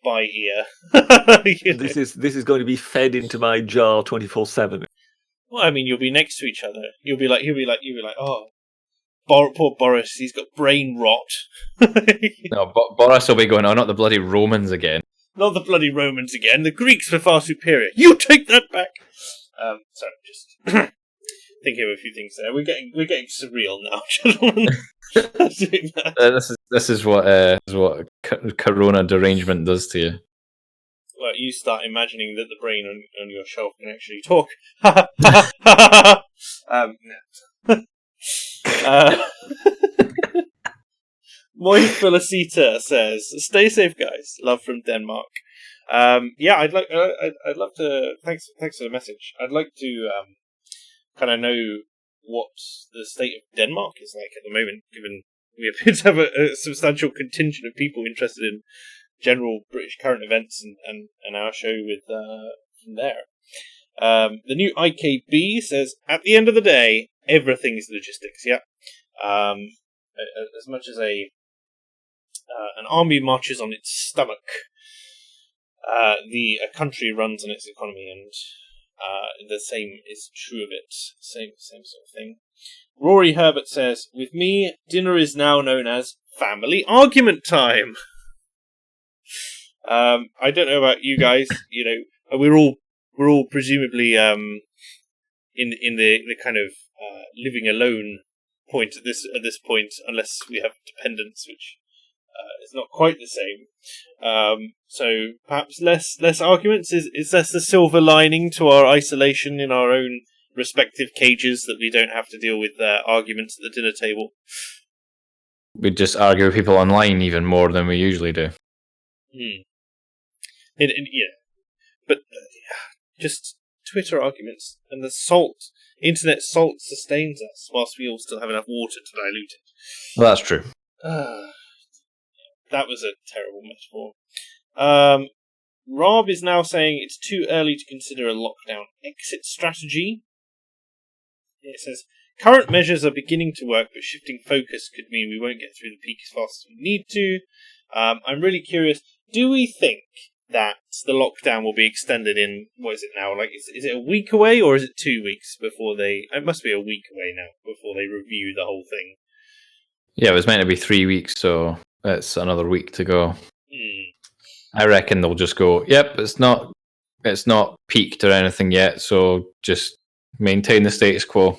by ear. This is going to be fed into my jar 24/7. Well, I mean, you'll be next to each other. You'll be like, oh, poor Boris, he's got brain rot. No, Boris will be going, oh, not the bloody Romans again. Not the bloody Romans again. The Greeks were far superior. You take that back. Sorry, just thinking of a few things there. We're getting surreal now, gentlemen. This is what Corona derangement does to you. Well, you start imagining that the brain on your shelf can actually talk. Moy Felicita says, "Stay safe, guys. Love from Denmark." Yeah, I'd love to. Thanks for the message. I'd like to kind of know what the state of Denmark is like at the moment, given we appear to have a substantial contingent of people interested in general British current events and our show with from there. The new IKB says, at the end of the day, everything is logistics. Yeah. As much as an army marches on its stomach, a country runs on its economy, and the same is true of it. Same sort of thing. Rory Herbert says, with me, dinner is now known as family argument time. I don't know about you guys. We're all presumably in the kind of living alone point at this point, unless we have dependents, which is not quite the same. So perhaps less arguments. Is that the silver lining to our isolation in our own respective cages, that we don't have to deal with arguments at the dinner table? We just argue with people online even more than we usually do. But just Twitter arguments, and the internet salt sustains us, whilst we all still have enough water to dilute it. Well, that's true. That was a terrible metaphor. Rob is now saying it's too early to consider a lockdown exit strategy. It says, current measures are beginning to work, but shifting focus could mean we won't get through the peak as fast as we need to. I'm really curious, do we think that the lockdown will be extended in, what is it now, like, is it a week away, or is it 2 weeks before it must be a week away now, before they review the whole thing? Yeah, it was meant to be 3 weeks, so it's another week to go. I reckon they'll just go, yep, it's not peaked or anything yet, so just maintain the status quo.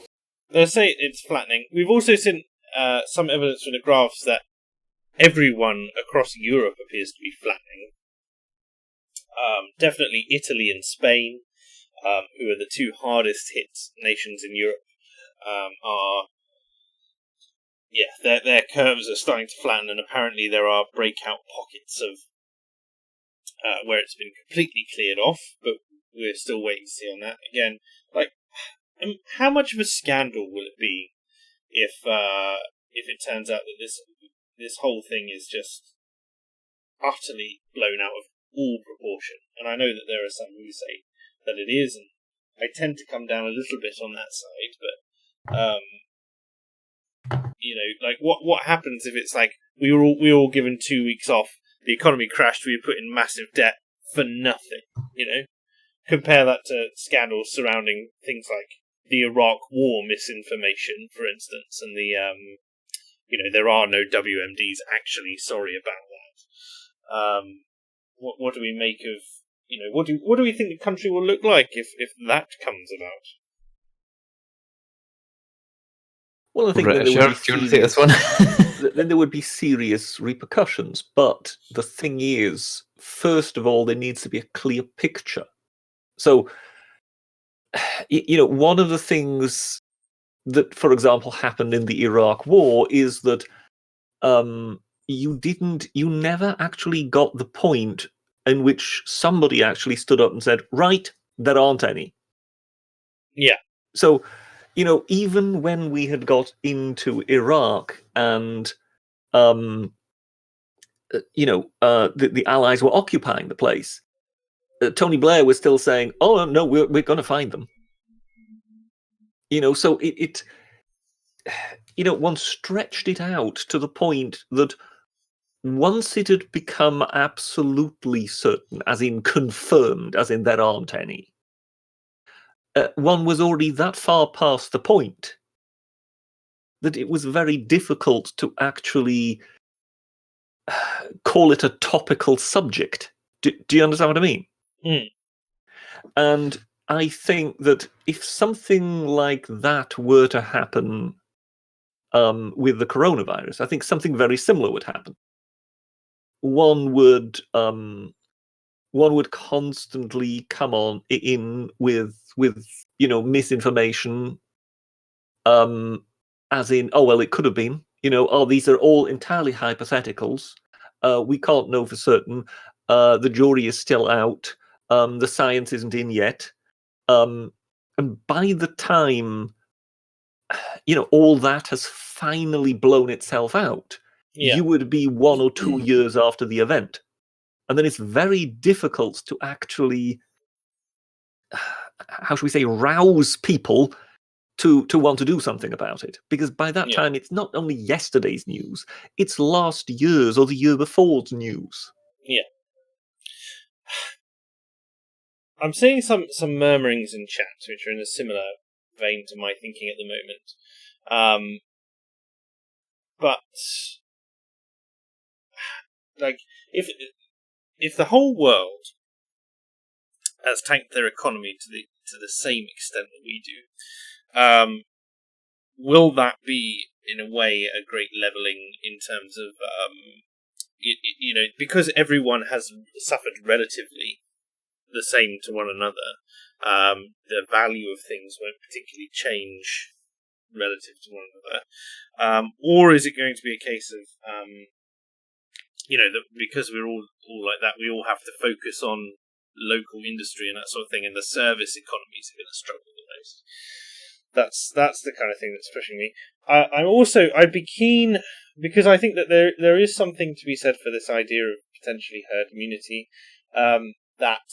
They'll say it's flattening. We've also seen some evidence from the graphs that everyone across Europe appears to be flattening. Definitely Italy and Spain, who are the two hardest hit nations in Europe, their curves are starting to flatten, and apparently there are breakout pockets of where it's been completely cleared off, but we're still waiting to see on that. Again, how much of a scandal will it be if it turns out that this whole thing is just utterly blown out of all proportion? And I know that there are some who say that it is, and I tend to come down a little bit on that side, but what happens if it's like we were all given 2 weeks off, the economy crashed, we were put in massive debt for nothing, Compare that to scandals surrounding things like the Iraq War misinformation, for instance, and the there are no WMDs actually, sorry about that. What do we make of, what do we think the country will look like if that comes about? Well, I think do you want to take this one? Then there would be serious repercussions. But the thing is, first of all, there needs to be a clear picture. So, one of the things that, for example, happened in the Iraq War is that you never actually got the point in which somebody actually stood up and said, right, there aren't any. Yeah. So, even when we had got into Iraq and the Allies were occupying the place, Tony Blair was still saying, "Oh no, we're going to find them." So it one stretched it out to the point that once it had become absolutely certain, as in confirmed, as in there aren't any, one was already that far past the point that it was very difficult to actually call it a topical subject. Do you understand what I mean? Mm. And I think that if something like that were to happen with the coronavirus, I think something very similar would happen. One would constantly come in with misinformation, as in, oh well, it could have been, oh, these are all entirely hypotheticals. We can't know for certain. The jury is still out. The science isn't in yet. And by the time all that has finally blown itself out, Yeah. you would be 1 or 2 years after the event, and then it's very difficult to actually, how should we say, rouse people to want to do something about it, because by that time it's not only yesterday's news, it's last year's or the year before's news. Yeah. I'm seeing some murmurings in chat which are in a similar vein to my thinking at the moment. But like, if the whole world has tanked their economy to the same extent that we do, will that be in a way a great leveling in terms of because everyone has suffered relatively the same to one another, the value of things won't particularly change relative to one another, or is it going to be a case of that because we're all like that, we all have to focus on local industry and that sort of thing, and the service economies are going to struggle the most. That's the kind of thing that's pushing me. I'd be keen, because I think that there is something to be said for this idea of potentially herd immunity, that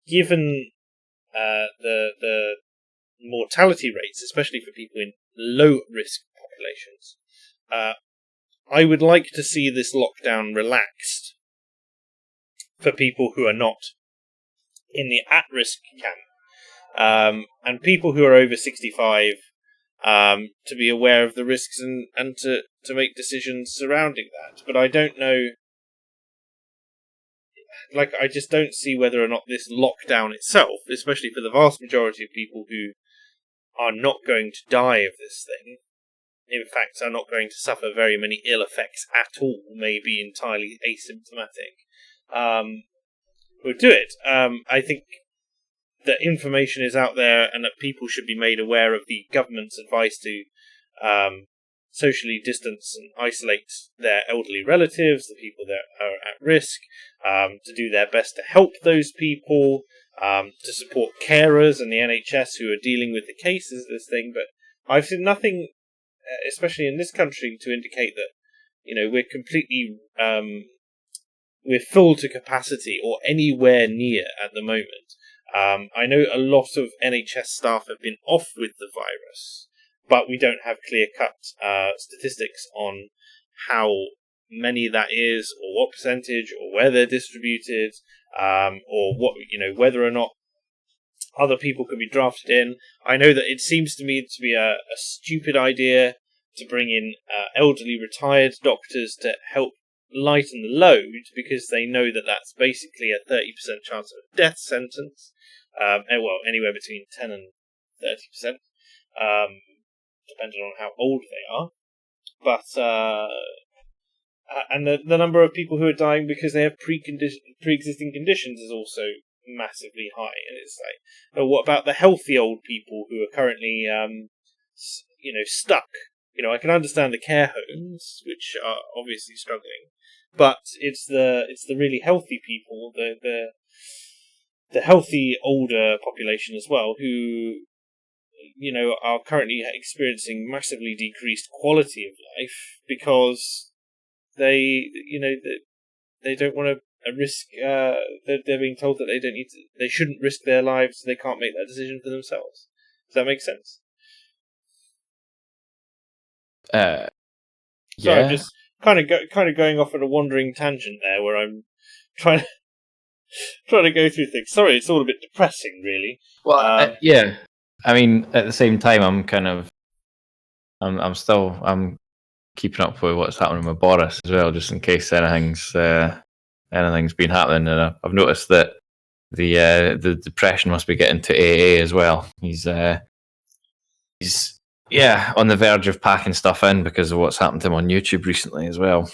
given the mortality rates, especially for people in low risk populations, I would like to see this lockdown relaxed for people who are not in the at-risk camp, and people who are over 65, to be aware of the risks and to make decisions surrounding that. But I don't know, I just don't see whether or not this lockdown itself, especially for the vast majority of people who are not going to die of this thing, in fact are not going to suffer very many ill effects at all, may be entirely asymptomatic, will do it. I think that information is out there and that people should be made aware of the government's advice to socially distance and isolate their elderly relatives, the people that are at risk, to do their best to help those people, to support carers and the NHS who are dealing with the cases of this thing. But I've seen nothing, especially in this country, to indicate that we're completely we're full to capacity or anywhere near at the moment. I know a lot of NHS staff have been off with the virus, but we don't have clear-cut statistics on how many that is, or what percentage, or where they're distributed, or what whether or not other people can be drafted in. I know that it seems to me to be a stupid idea to bring in elderly retired doctors to help lighten the load, because they know that that's basically a 30% chance of a death sentence. Anywhere between 10 and 30%, depending on how old they are. But and the number of people who are dying because they have pre-existing conditions is also massively high. And it's like, what about the healthy old people who are currently, stuck? I can understand the care homes, which are obviously struggling, but it's the really healthy people, the healthy older population as well, who are currently experiencing massively decreased quality of life because they don't want to risk. They're being told that they shouldn't risk their lives. So they can't make that decision for themselves. Does that make sense? Yeah. So I'm just kind of going off on a wandering tangent there, where I'm trying to go through things. Sorry, it's all a bit depressing, really. Well, yeah. I mean, at the same time, I'm keeping up with what's happening with Boris as well, just in case anything's been happening. And I've noticed that the depression must be getting to AA as well. He's on the verge of packing stuff in because of what's happened to him on YouTube recently as well.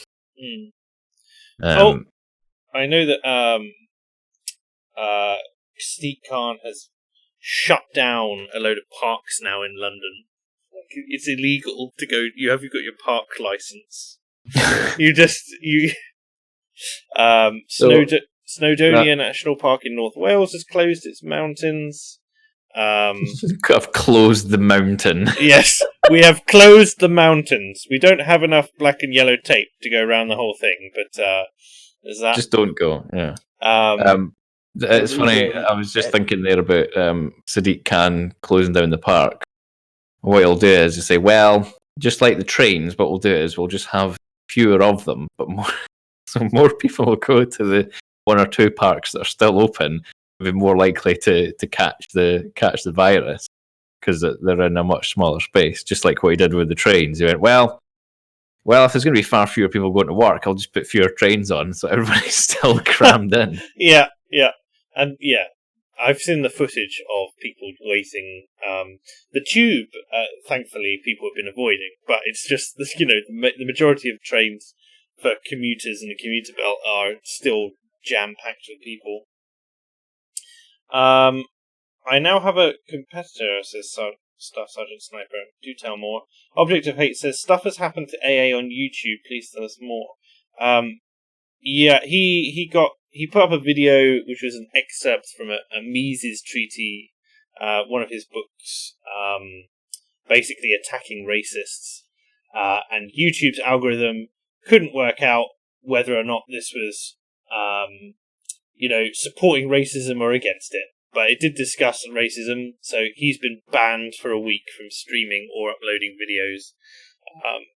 I know that Sadiq Khan has shut down a load of parks now in London. It's illegal to go. You've got your park license. Snowdonia National Park in North Wales has closed its mountains. I've closed the mountain. Yes, we have closed the mountains. We don't have enough black and yellow tape to go around the whole thing, but is that just don't go? Yeah. It's funny. I was just thinking there about Sadiq Khan closing down the park. What he'll do is say, well, just like the trains, what we'll do is we'll just have fewer of them, but more, so more people will go to the one or two parks that are still open, and be more likely to catch the virus because they're in a much smaller space. Just like what he did with the trains. He went, well, if there's going to be far fewer people going to work, I'll just put fewer trains on, so everybody's still crammed in. Yeah. I've seen the footage of people waiting. The tube, thankfully, people have been avoiding, but it's just the majority of trains for commuters in the commuter belt are still jam-packed with people. I now have a competitor, says Staff Sergeant Sniper. Do tell more. Object of Hate says, stuff has happened to AA on YouTube. Please tell us more. He put up a video which was an excerpt from a Mises treaty, one of his books, basically attacking racists. And YouTube's algorithm couldn't work out whether or not this was, supporting racism or against it. But it did discuss racism, so he's been banned for a week from streaming or uploading videos.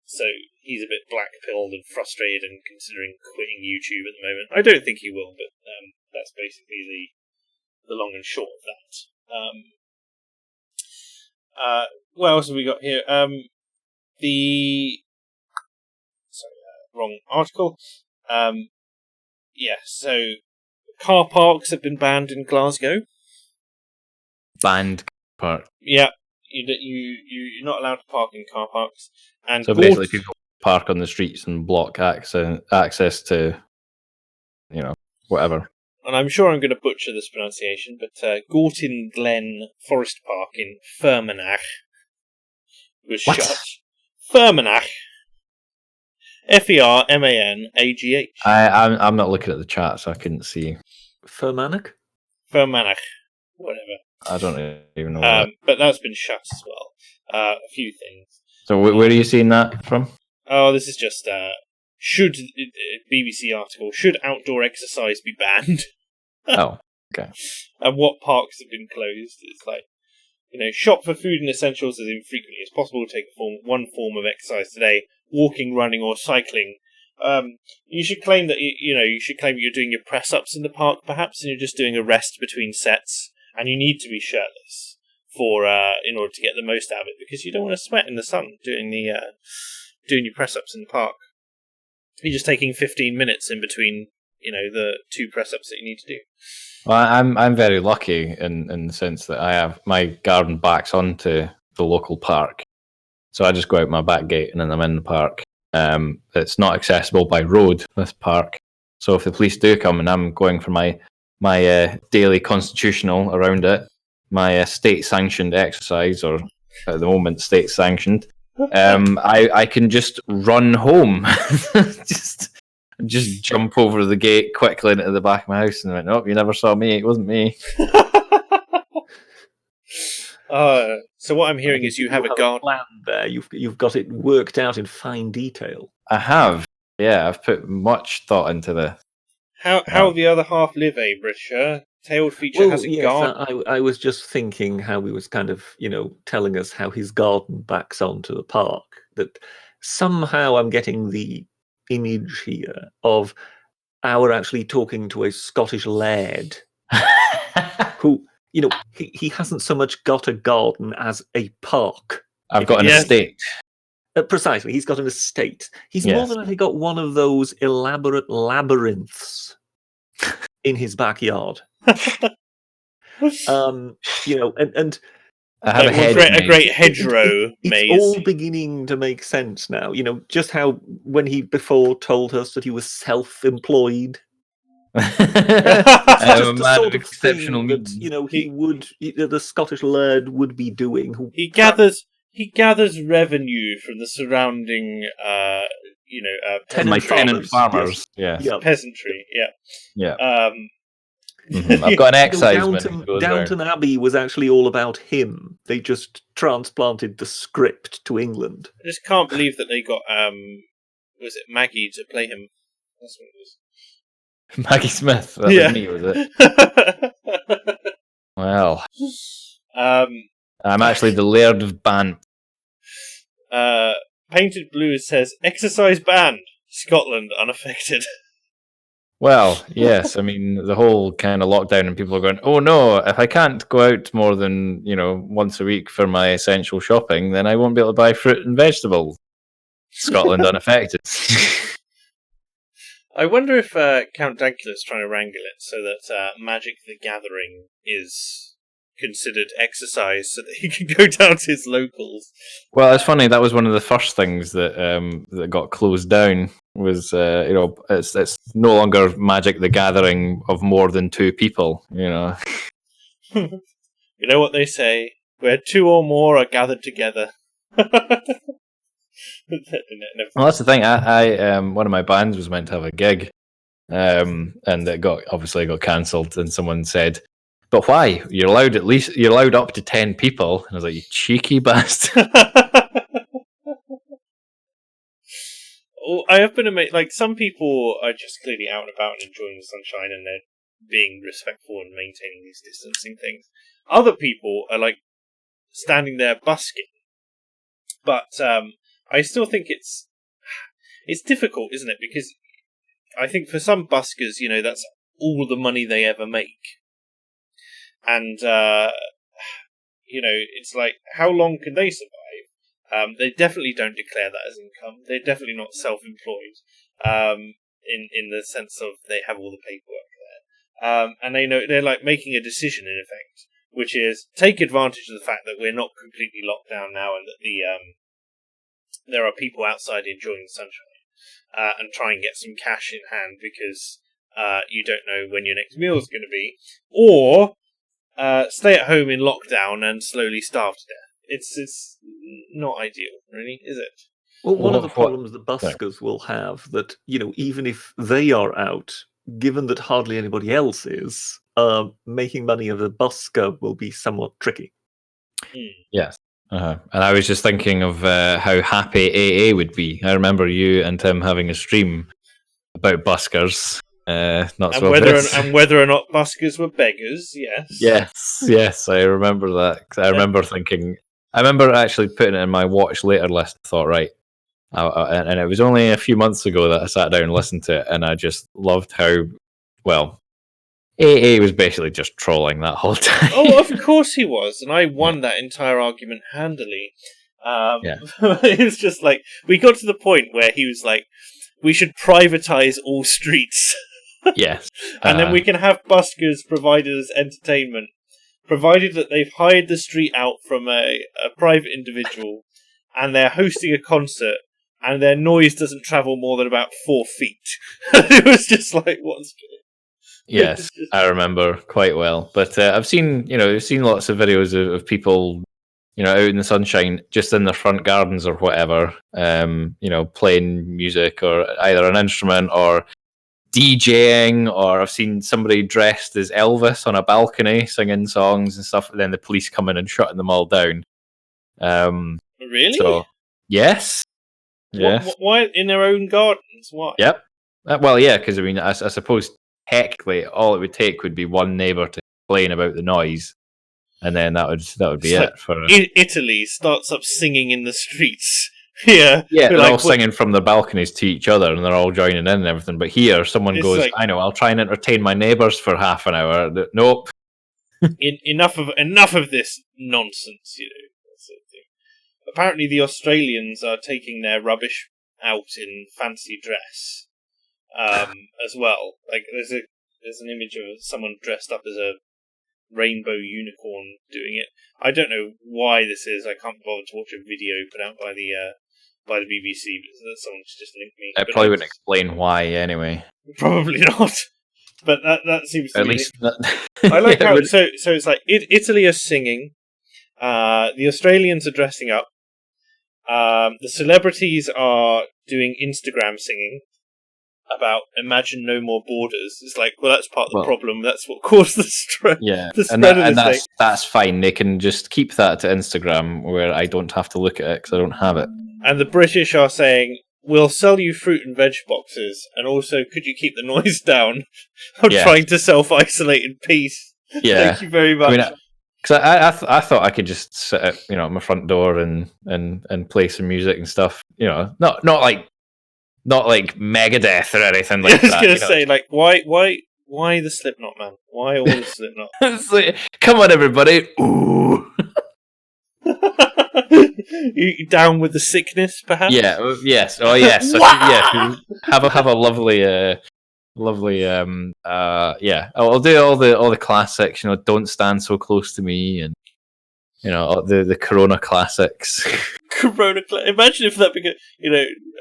So he's a bit black-pilled and frustrated and considering quitting YouTube at the moment. I don't think he will, but that's basically the long and short of that. What else have we got here? Wrong article. So car parks have been banned in Glasgow. Banned park. Yeah. You're not allowed to park in car parks, and so basically people park on the streets and block access to, whatever. And I'm sure I'm going to butcher this pronunciation, but Gortin Glen Forest Park in Fermanagh was shut. Fermanagh, Fermanagh. I'm not looking at the chat, so I couldn't see. Fermanagh, whatever. I don't even know. But that's been shut as well. A few things. So where are you seeing that from? Oh, this is just BBC article. Should outdoor exercise be banned? Oh, okay. And what parks have been closed? It's like, shop for food and essentials as infrequently as possible. Take one form of exercise today: walking, running, or cycling. You should claim that you're doing your press ups in the park, perhaps, and you're just doing a rest between sets. And you need to be shirtless in order to get the most out of it, because you don't want to sweat in the sun doing your press ups in the park. You're just taking 15 minutes in between, the two press ups that you need to do. Well, I'm very lucky in the sense that I have my garden backs onto the local park, so I just go out my back gate and then I'm in the park. It's not accessible by road, this park, so if the police do come and I'm going for my daily constitutional around it, my state-sanctioned exercise, or at the moment state-sanctioned, I can just run home, just jump over the gate quickly into the back of my house, and went, "Nope, you never saw me. It wasn't me." So what I'm hearing is you have a garden plan there. You've got it worked out in fine detail. I have. Yeah, I've put much thought into the. How the other half live, Britisher? Tailed feature has a garden. I was just thinking how he was kind of, telling us how his garden backs onto the park. That somehow I'm getting the image here of our actually talking to a Scottish laird who, he hasn't so much got a garden as a park. I've got an estate. Precisely, he's got an estate. He's more than likely got one of those elaborate labyrinths in his backyard. And I have a great hedgerow maze. It's all beginning to make sense now. Just how when he before told us that he was self-employed. A man of exceptional means. The Scottish laird would be doing. He gathers revenue from the surrounding, tenant farmers. Yes. Yeah. Peasantry. Yeah. I've got an exciseman. Downton Abbey was actually all about him. They just transplanted the script to England. I just can't believe that they got was it Maggie to play him? That's what it was. Maggie Smith. That was me, was it? Well, I'm actually the Laird of Bant. Painted Blue says exercise banned. Scotland unaffected. Well, yes. I mean, the whole kind of lockdown, and people are going, "Oh no! If I can't go out more than once a week for my essential shopping, then I won't be able to buy fruit and vegetables." Scotland unaffected. I wonder if Count Dankula's trying to wrangle it so that Magic the Gathering is considered exercise, so that he can go down to his locals. Well, it's funny. That was one of the first things that that got closed down. Was it's no longer Magic the Gathering of more than 2 people. You know what they say: where 2 or more are gathered together. Well, that's the thing. I one of my bands was meant to have a gig, and it obviously got cancelled. And someone said, "But why? You're allowed up to 10 people." And I was like, "You cheeky bastard." I have been amazed. Like, some people are just clearly out and about and enjoying the sunshine, and they're being respectful and maintaining these distancing things. Other people are like standing there busking. But I still think it's difficult, isn't it? Because I think for some buskers, that's all the money they ever make. And, it's like, how long can they survive? They definitely don't declare that as income. They're definitely not self-employed, in the sense of they have all the paperwork there. And they're like making a decision, in effect, which is take advantage of the fact that we're not completely locked down now, and that there are people outside enjoying the sunshine, and try and get some cash in hand, because you don't know when your next meal is going to be, or stay at home in lockdown and slowly starve to death. It's not ideal, really, is it? Well, one of the problems that buskers will have, that even if they are out, given that hardly anybody else is, making money as a busker will be somewhat tricky. Yes. And I was just thinking of how happy AA would be. I remember you and Tim having a stream about buskers. And whether or not buskers were beggars, yes. Yes, I remember that. I remember actually putting it in my watch later list. I thought, right. And it was only a few months ago that I sat down and listened to it, and I just loved how, AA was basically just trolling that whole time. Oh, of course he was, and I won that entire argument handily. It was just like, we got to the point where he was like, we should privatize all streets. Yes. And then we can have buskers provided as entertainment, provided that they've hired the street out from a private individual, and they're hosting a concert, and their noise doesn't travel more than about 4 feet. It was just like, what's... Yes, I remember quite well. But I've seen lots of videos of people, out in the sunshine, just in their front gardens or whatever, playing music or either an instrument or DJing, or I've seen somebody dressed as Elvis on a balcony singing songs and stuff, and then the police come in and shutting them all down. Really? So, yes. Yeah. Why in their own gardens? Why? Yep. Well, yeah, because I mean, I suppose technically all it would take would be one neighbour to complain about the noise, and then that would be It's it. like For Italy starts up singing in the streets. Yeah, yeah, they're like, all singing from their balconies to each other, and they're all joining in and everything. But here, someone It's goes, like- "I know, I'll try and entertain my neighbours for half an hour." Nope. enough of this nonsense. That sort of thing. Apparently, the Australians are taking their rubbish out in fancy dress, as well. Like there's an image of someone dressed up as a rainbow unicorn doing it. I don't know why this is. I can't bother to watch a video put out by the BBC, but someone should just link me. It But probably wouldn't explain why anyway. Probably not. But that seems to At be least I like how it would- so it's like Italy are singing, the Australians are dressing up, the celebrities are doing Instagram singing about imagine no more borders. It's like, well, that's part of the problem. That's what caused the spread. Yeah, the and, spread of this thing. that's fine. They can just keep that to Instagram where I don't have to look at it because I don't have it. And the British are saying, we'll sell you fruit and veg boxes, and also, could you keep the noise down? I'm Yeah. trying to self-isolate in peace. Yeah, Thank you very much. I mean, because I thought I could just sit at at my front door and play some music and stuff. Not like Megadeth or anything like I was that. going to say, like, why the Slipknot, man? Why all the Slipknot? It's like, come on, everybody! Ooh. You down with the sickness, perhaps? Yeah. Yes. Oh, yes. Yeah. Have a lovely. Yeah. I'll do all the classics. Don't stand so close to me, and the Corona classics. Corona. Imagine if that became,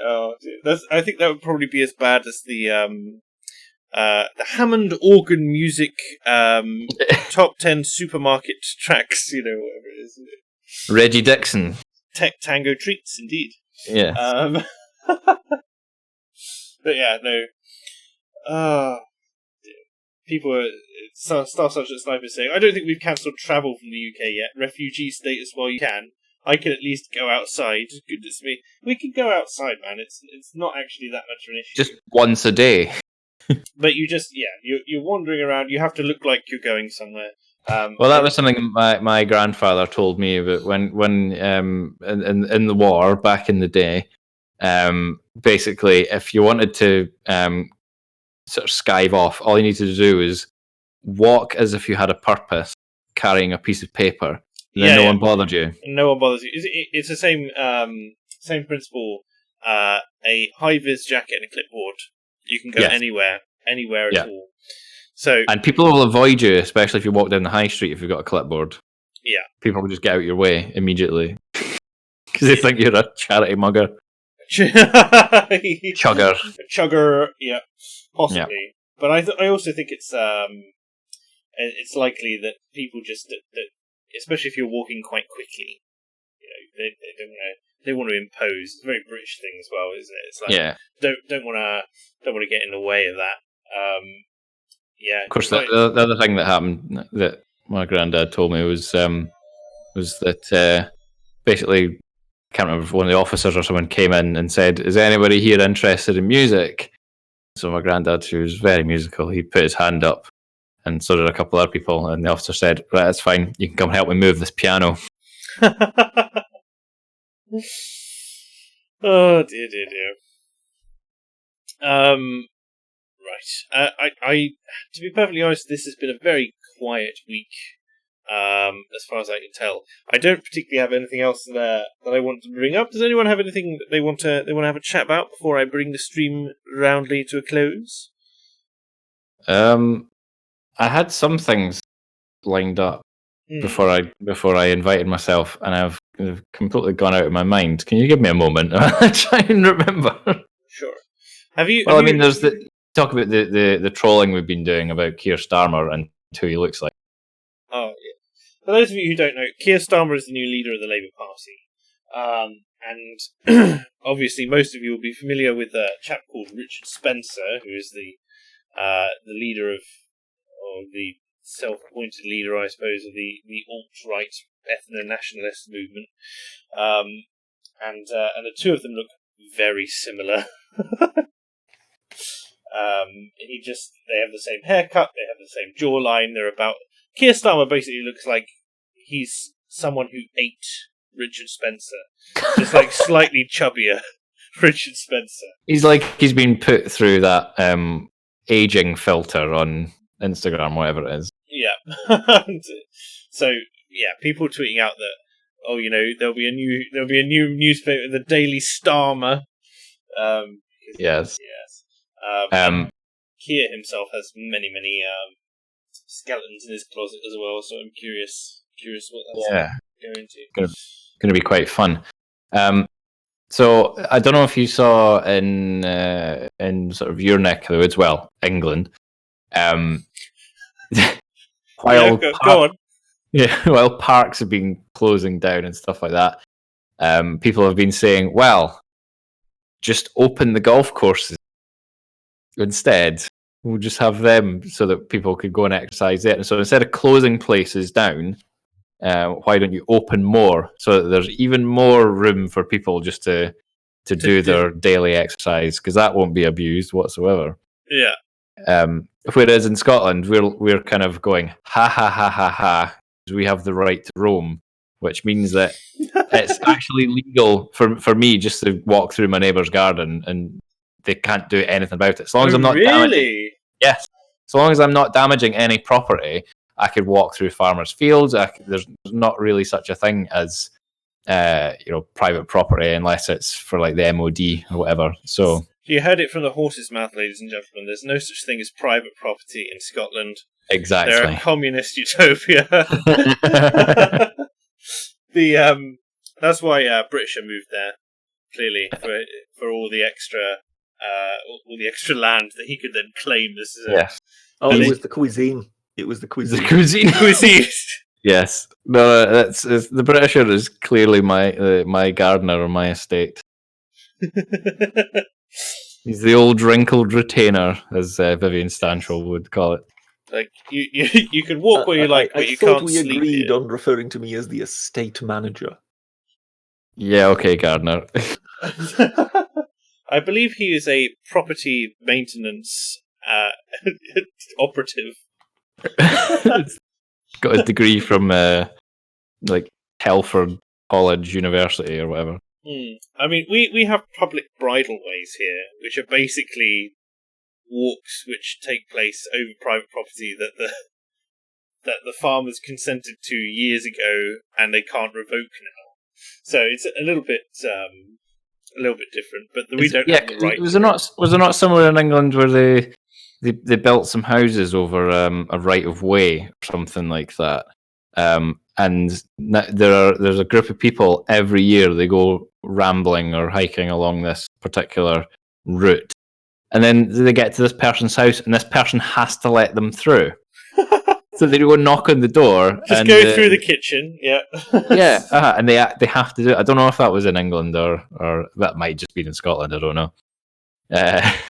oh, dear. I think that would probably be as bad as the Hammond organ music top 10 supermarket tracks. Whatever it is. Reggie Dixon. Tech Tango treats, indeed. Yeah. But yeah, no. People are. Staff Sergeant Sniper saying, I don't think we've cancelled travel from the UK yet. Refugee status while you can. I can at least go outside. Goodness me. We can go outside, man. It's not actually that much of an issue. Just once a day. But you're wandering around. You have to look like you're going somewhere. Well, that was something my grandfather told me about when in the war back in the day. Basically, if you wanted to sort of skive off, all you needed to do is walk as if you had a purpose, carrying a piece of paper. And then no one bothered you. No one bothers you. It's the same principle. A high-vis jacket and a clipboard. You can go anywhere at all. So, and people will avoid you, especially if you walk down the high street if you've got a clipboard. Yeah. People will just get out your way immediately. Because they think you're a charity mugger. Chugger. Yeah, possibly. Yeah. But I also think it's likely that people just that especially if you're walking quite quickly, they want to impose. It's a very British thing as well, isn't it? It's like don't want to get in the way of that. Yeah. Of course, the other thing that happened that my granddad told me was that basically, I can't remember if one of the officers or someone came in and said, "Is anybody here interested in music?" So my granddad, who was very musical, he put his hand up, and so did a couple other people. And the officer said, "Right, that's fine. You can come help me move this piano." Oh dear. Right. I to be perfectly honest, this has been a very quiet week, as far as I can tell. I don't particularly have anything else that I want to bring up. Does anyone have anything that they want to have a chat about before I bring the stream roundly to a close? I had some things lined up before I invited myself, and I've completely gone out of my mind. Can you give me a moment? I'll try and remember. Sure. Have you? Well, there's talk about the trolling we've been doing about Keir Starmer and who he looks like. Oh, yeah. For those of you who don't know, Keir Starmer is the new leader of the Labour Party. And obviously most of you will be familiar with a chap called Richard Spencer, who is the leader of, or the self-appointed leader, I suppose, of the alt-right ethno-nationalist movement. And the two of them look very similar. They have the same haircut, they have the same jawline. They're about Keir Starmer basically looks like he's someone who ate Richard Spencer, just like slightly chubbier Richard Spencer. He's like he's been put through that aging filter on Instagram, whatever it is. Yeah. So yeah, people tweeting out that there'll be a new newspaper, the Daily Starmer. Yes. And Keir himself has many skeletons in his closet as well. So I'm curious what that's going to. Going to be quite fun. So I don't know if you saw in sort of your neck of the woods, well, England. While go on. Yeah, while parks have been closing down and stuff like that, people have been saying, well, just open the golf courses instead. We'll just have them so that people could go and exercise there. And so instead of closing places down, why don't you open more so that there's even more room for people just to do their daily exercise, because that won't be abused whatsoever. Yeah. Whereas in Scotland, we're kind of going, ha ha ha ha ha, we have the right to roam, which means that it's actually legal for me just to walk through my neighbour's garden and they can't do anything about it. As long as I'm not damaging, yes, as long as I'm not damaging any property, I could walk through farmers' fields. There's not really such a thing as private property unless it's for like the MOD or whatever. So you heard it from the horse's mouth, ladies and gentlemen. There's no such thing as private property in Scotland. Exactly. They're a communist utopia. That's why Britisher moved there, clearly, for all the extra land that he could then claim as. Yes. Oh, it was the cuisine. It was the cuisine. The cuisine. Yes. No, the Britisher is clearly my gardener on my estate. He's the old wrinkled retainer, as Vivian Stanchel would call it. Like you can walk where you like, but you can't sleep. I thought we agreed on referring to me as the estate manager. Yeah, okay, gardener. I believe he is a property maintenance operative. Got his degree from like Telford College University or whatever. I mean, we have public bridleways here, which are basically walks which take place over private property that the farmers consented to years ago, and they can't revoke now. So it's a little bit different, but we don't have the right. Was there not somewhere in England where they built some houses over a right of way or something like that? And there's a group of people every year, they go rambling or hiking along this particular route, and then they get to this person's house, and this person has to let them through. So they go knock on the door. Just and go through the kitchen, yeah. Yeah, and they have to do it. I don't know if that was in England or that might just be in Scotland. I don't know,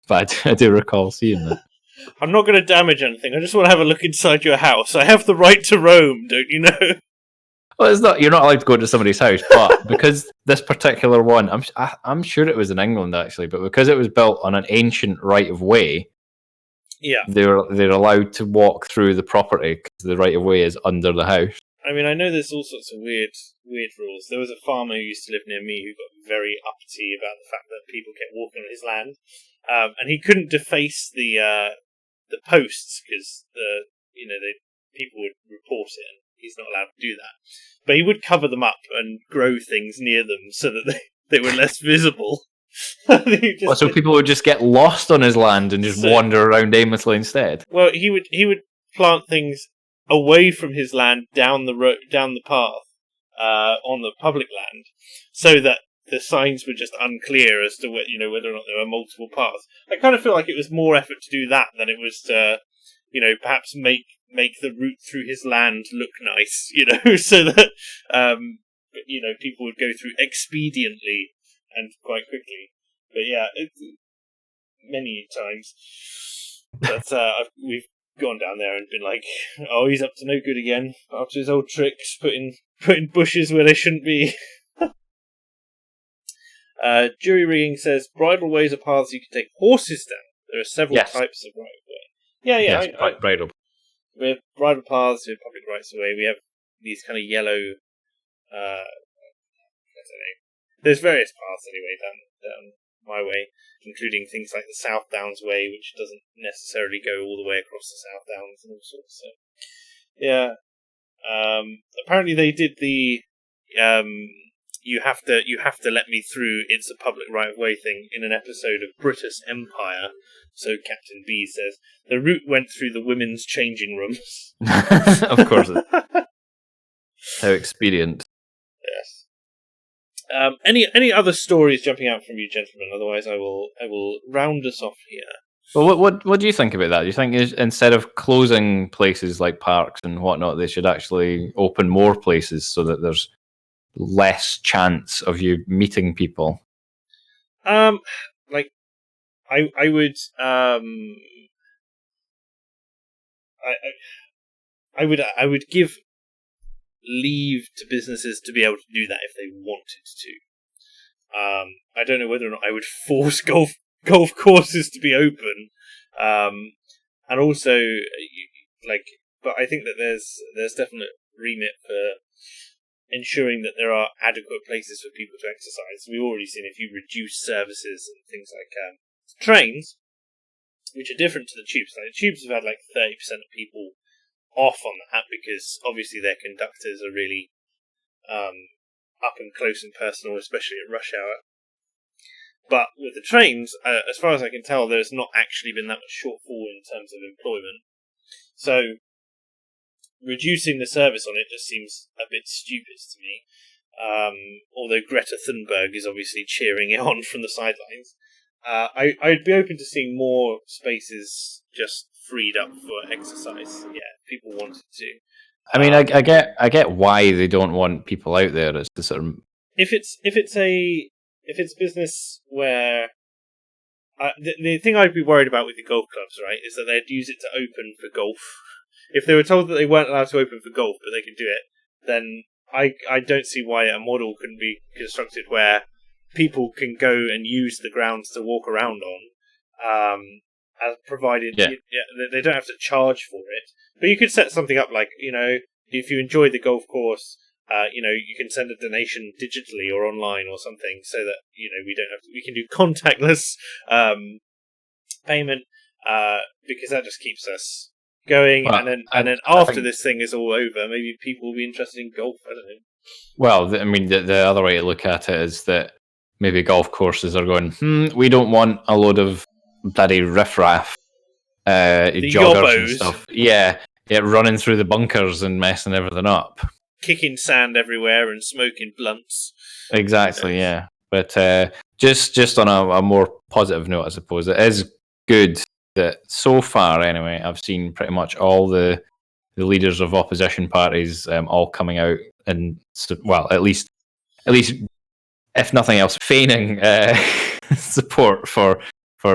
but I do recall seeing that. I'm not going to damage anything. I just want to have a look inside your house. I have the right to roam, don't you know? Well, it's not. You're not allowed to go to somebody's house, but because this particular one, I'm sure it was in England actually, but because it was built on an ancient right of way, yeah, they're allowed to walk through the property because the right of way is under the house. I mean, I know there's all sorts of weird rules. There was a farmer who used to live near me who got very uppity about the fact that people kept walking on his land, and he couldn't deface the posts because people would report it, and he's not allowed to do that. But he would cover them up and grow things near them so that they were less visible. So people would just get lost on his land and just wander around aimlessly instead. Well, he would plant things away from his land down the path on the public land, so that the signs were just unclear as to whether or not there were multiple paths. I kind of feel like it was more effort to do that than it was to, perhaps make the route through his land look nice, so that people would go through expediently and quite quickly. But yeah, many times that we've gone down there and been like, oh, he's up to no good again, up to his old tricks, putting bushes where they shouldn't be. Jury rigging says bridle ways are paths you can take horses down. There are several types of right of way. Yeah, Yes, bridle. We have bridle paths, we have public rights of way, we have these kind of yellow, I don't know. There's various paths anyway down my way, including things like the South Downs Way, which doesn't necessarily go all the way across the South Downs and all sorts. So, yeah. Apparently they did the you have to let me through, it's a public right of way thing in an episode of British Empire. So Captain B says the route went through the women's changing rooms. Of course. How expedient. Yes. Any other stories jumping out from you, gentlemen? Otherwise, I will round us off here. Well, what do you think about that? Do you think instead of closing places like parks and whatnot, they should actually open more places so that there's less chance of you meeting people? Like I would I would give leave to businesses to be able to do that if they wanted to. I don't know whether or not I would force golf courses to be open, and also but I think that there's definite remit for ensuring that there are adequate places for people to exercise. We've already seen if you reduce services and things like trains, which are different to the tubes. Like the tubes have had like 30% of people off on that because obviously their conductors are really up and close and personal, especially at rush hour. But with the trains, as far as I can tell, there's not actually been that much shortfall in terms of employment. So reducing the service on it just seems a bit stupid to me. Although Greta Thunberg is obviously cheering it on from the sidelines. I'd be open to seeing more spaces just freed up for exercise. Yeah, if people wanted to. I mean, I get why they don't want people out there. It's the sort of if it's business where the thing I'd be worried about with the golf clubs, right, is that they'd use it to open for golf. If they were told that they weren't allowed to open for golf, but they could do it, then I don't see why a model couldn't be constructed where people can go and use the grounds to walk around on, provided they don't have to charge for it. But you could set something up like, if you enjoy the golf course, you can send a donation digitally or online or something, so that we can do contactless payment, because that just keeps us going. Well, and then after this thing is all over, maybe people will be interested in golf. I don't know. Well, I mean, the other way to look at it is that maybe golf courses are going, we don't want a load of bloody riffraff, joggers yobbos and stuff. Yeah, running through the bunkers and messing everything up. Kicking sand everywhere and smoking blunts. Exactly, yeah. But just on a more positive note, I suppose, it is good that so far, anyway, I've seen pretty much all the leaders of opposition parties all coming out and, well, at least, if nothing else, feigning support for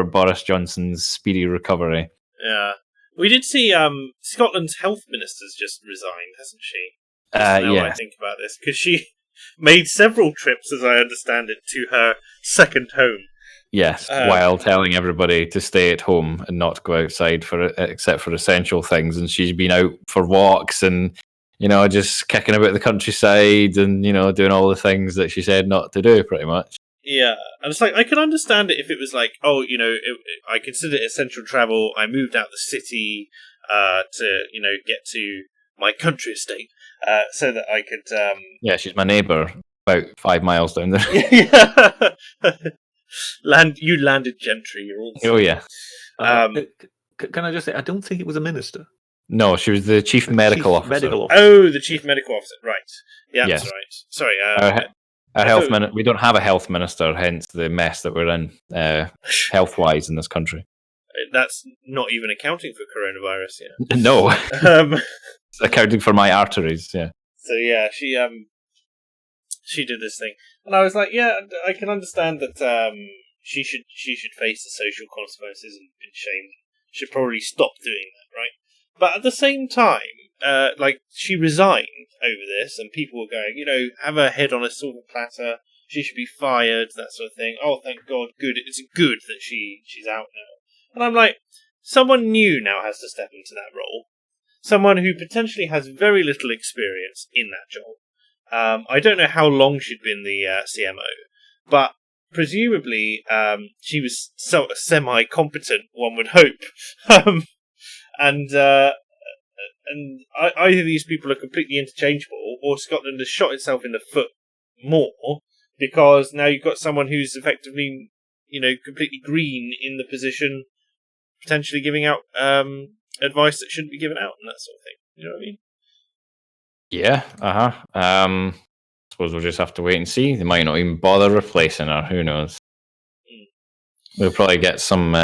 Boris Johnson's speedy recovery. Yeah. We did see Scotland's health minister's just resigned, hasn't she? Yeah. I think about this, because she made several trips, as I understand it, to her second home. Yes, while telling everybody to stay at home and not go outside except for essential things. And she's been out for walks and, just kicking about the countryside and, doing all the things that she said not to do, pretty much. Yeah, and it's like, I could understand it if it was like, I consider it essential travel. I moved out the city to, get to my country estate so that I could... Yeah, she's my neighbour, about 5 miles down there. Yeah. You landed gentry. You're all... Oh, yeah. Can I just say, I don't think it was a minister. No, she was the chief medical officer. Oh, the chief medical officer, right. Yeah, yes. That's right. Sorry. Our health we don't have a health minister, hence the mess that we're in health-wise in this country. That's not even accounting for coronavirus, yeah. No. It's accounting for my arteries, yeah. So yeah, she did this thing, and I was like, yeah, I can understand that she should face the social consequences and shame. Should probably stop doing that, right? But at the same time, she resigned over this, and people were going, have her head on a silver platter. she should be fired, that sort of thing. Oh, thank God, good. It's good that she's out now. And I'm like, someone new now has to step into that role. Someone who potentially has very little experience in that job. I don't know how long she'd been the CMO, but presumably she was semi-competent, one would hope. And either these people are completely interchangeable, or Scotland has shot itself in the foot more, because now you've got someone who's effectively, completely green in the position, potentially giving out advice that shouldn't be given out and that sort of thing. You know what I mean? Yeah, suppose we'll just have to wait and see. They might not even bother replacing her. Who knows? We'll probably get some,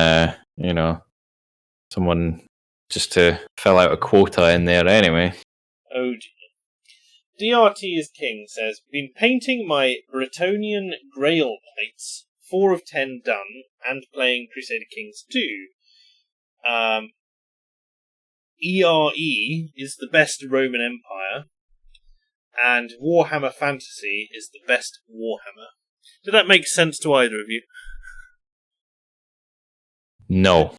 someone just to fill out a quota in there anyway. Oh dear. DRT is King says, been painting my Bretonian Grail plates, 4 of 10 done, and playing Crusader Kings 2. ERE is the best Roman Empire, and Warhammer Fantasy is the best Warhammer. Did that make sense to either of you? No.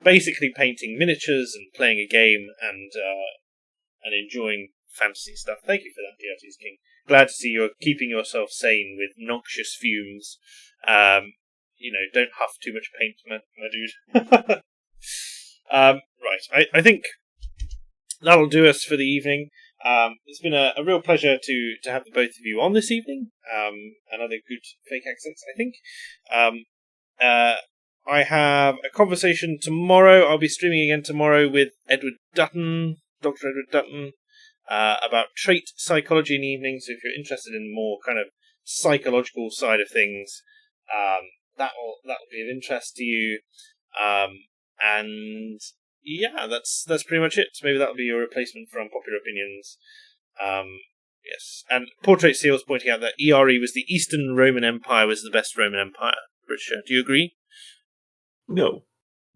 Basically painting miniatures and playing a game and enjoying fantasy stuff. Thank you for that, DRT's King. Glad to see you're keeping yourself sane with noxious fumes. Don't huff too much paint, my dude. Right, I think that'll do us for the evening. It's been a real pleasure to have the both of you on this evening. Another good fake accents, I think. I have a conversation tomorrow. I'll be streaming again tomorrow with Edward Dutton, Dr. Edward Dutton, about trait psychology in the evening. So if you're interested in more kind of psychological side of things, that'll be of interest to you. And yeah, that's pretty much it. So maybe that'll be your replacement for Unpopular Opinions. Yes. And Portrait Seals pointing out that ERE was the Eastern Roman Empire was the best Roman Empire. Britisher, do you agree? No.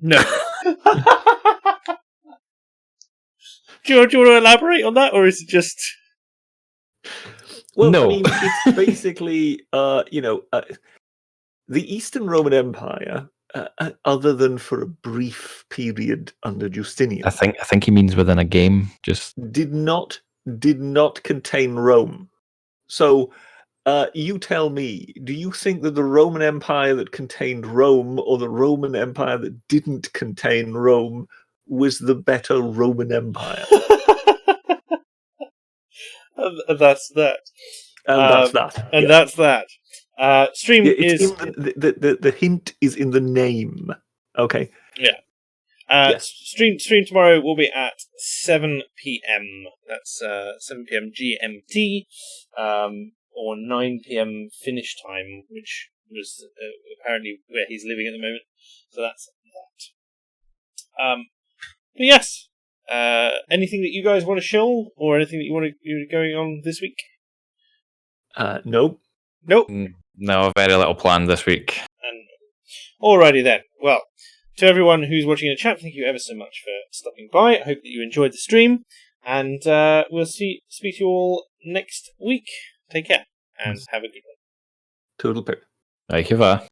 Do you want to elaborate on that, or is it just... Well, No. I mean, it's basically, the Eastern Roman Empire, other than for a brief period under Justinian, I think he means within a game. Just did not contain Rome. So, you tell me, do you think that the Roman Empire that contained Rome or the Roman Empire that didn't contain Rome was the better Roman Empire? And that's that. And that's that. And yeah. that's that. Stream It's is... the hint is in the name. Okay. Yeah. Yes. Stream tomorrow will be at 7 p.m. That's 7 p.m. GMT, or 9 p.m. Finnish time, which was apparently where he's living at the moment. So that's that. But yes, anything that you guys want to show, or anything that you want to going on this week? Nope. no, very little planned this week. And alrighty then. Well, to everyone who's watching in the chat, thank you ever so much for stopping by. I hope that you enjoyed the stream, and we'll speak to you all next week. Take care, and have a good one. Total pip. Dankjewel.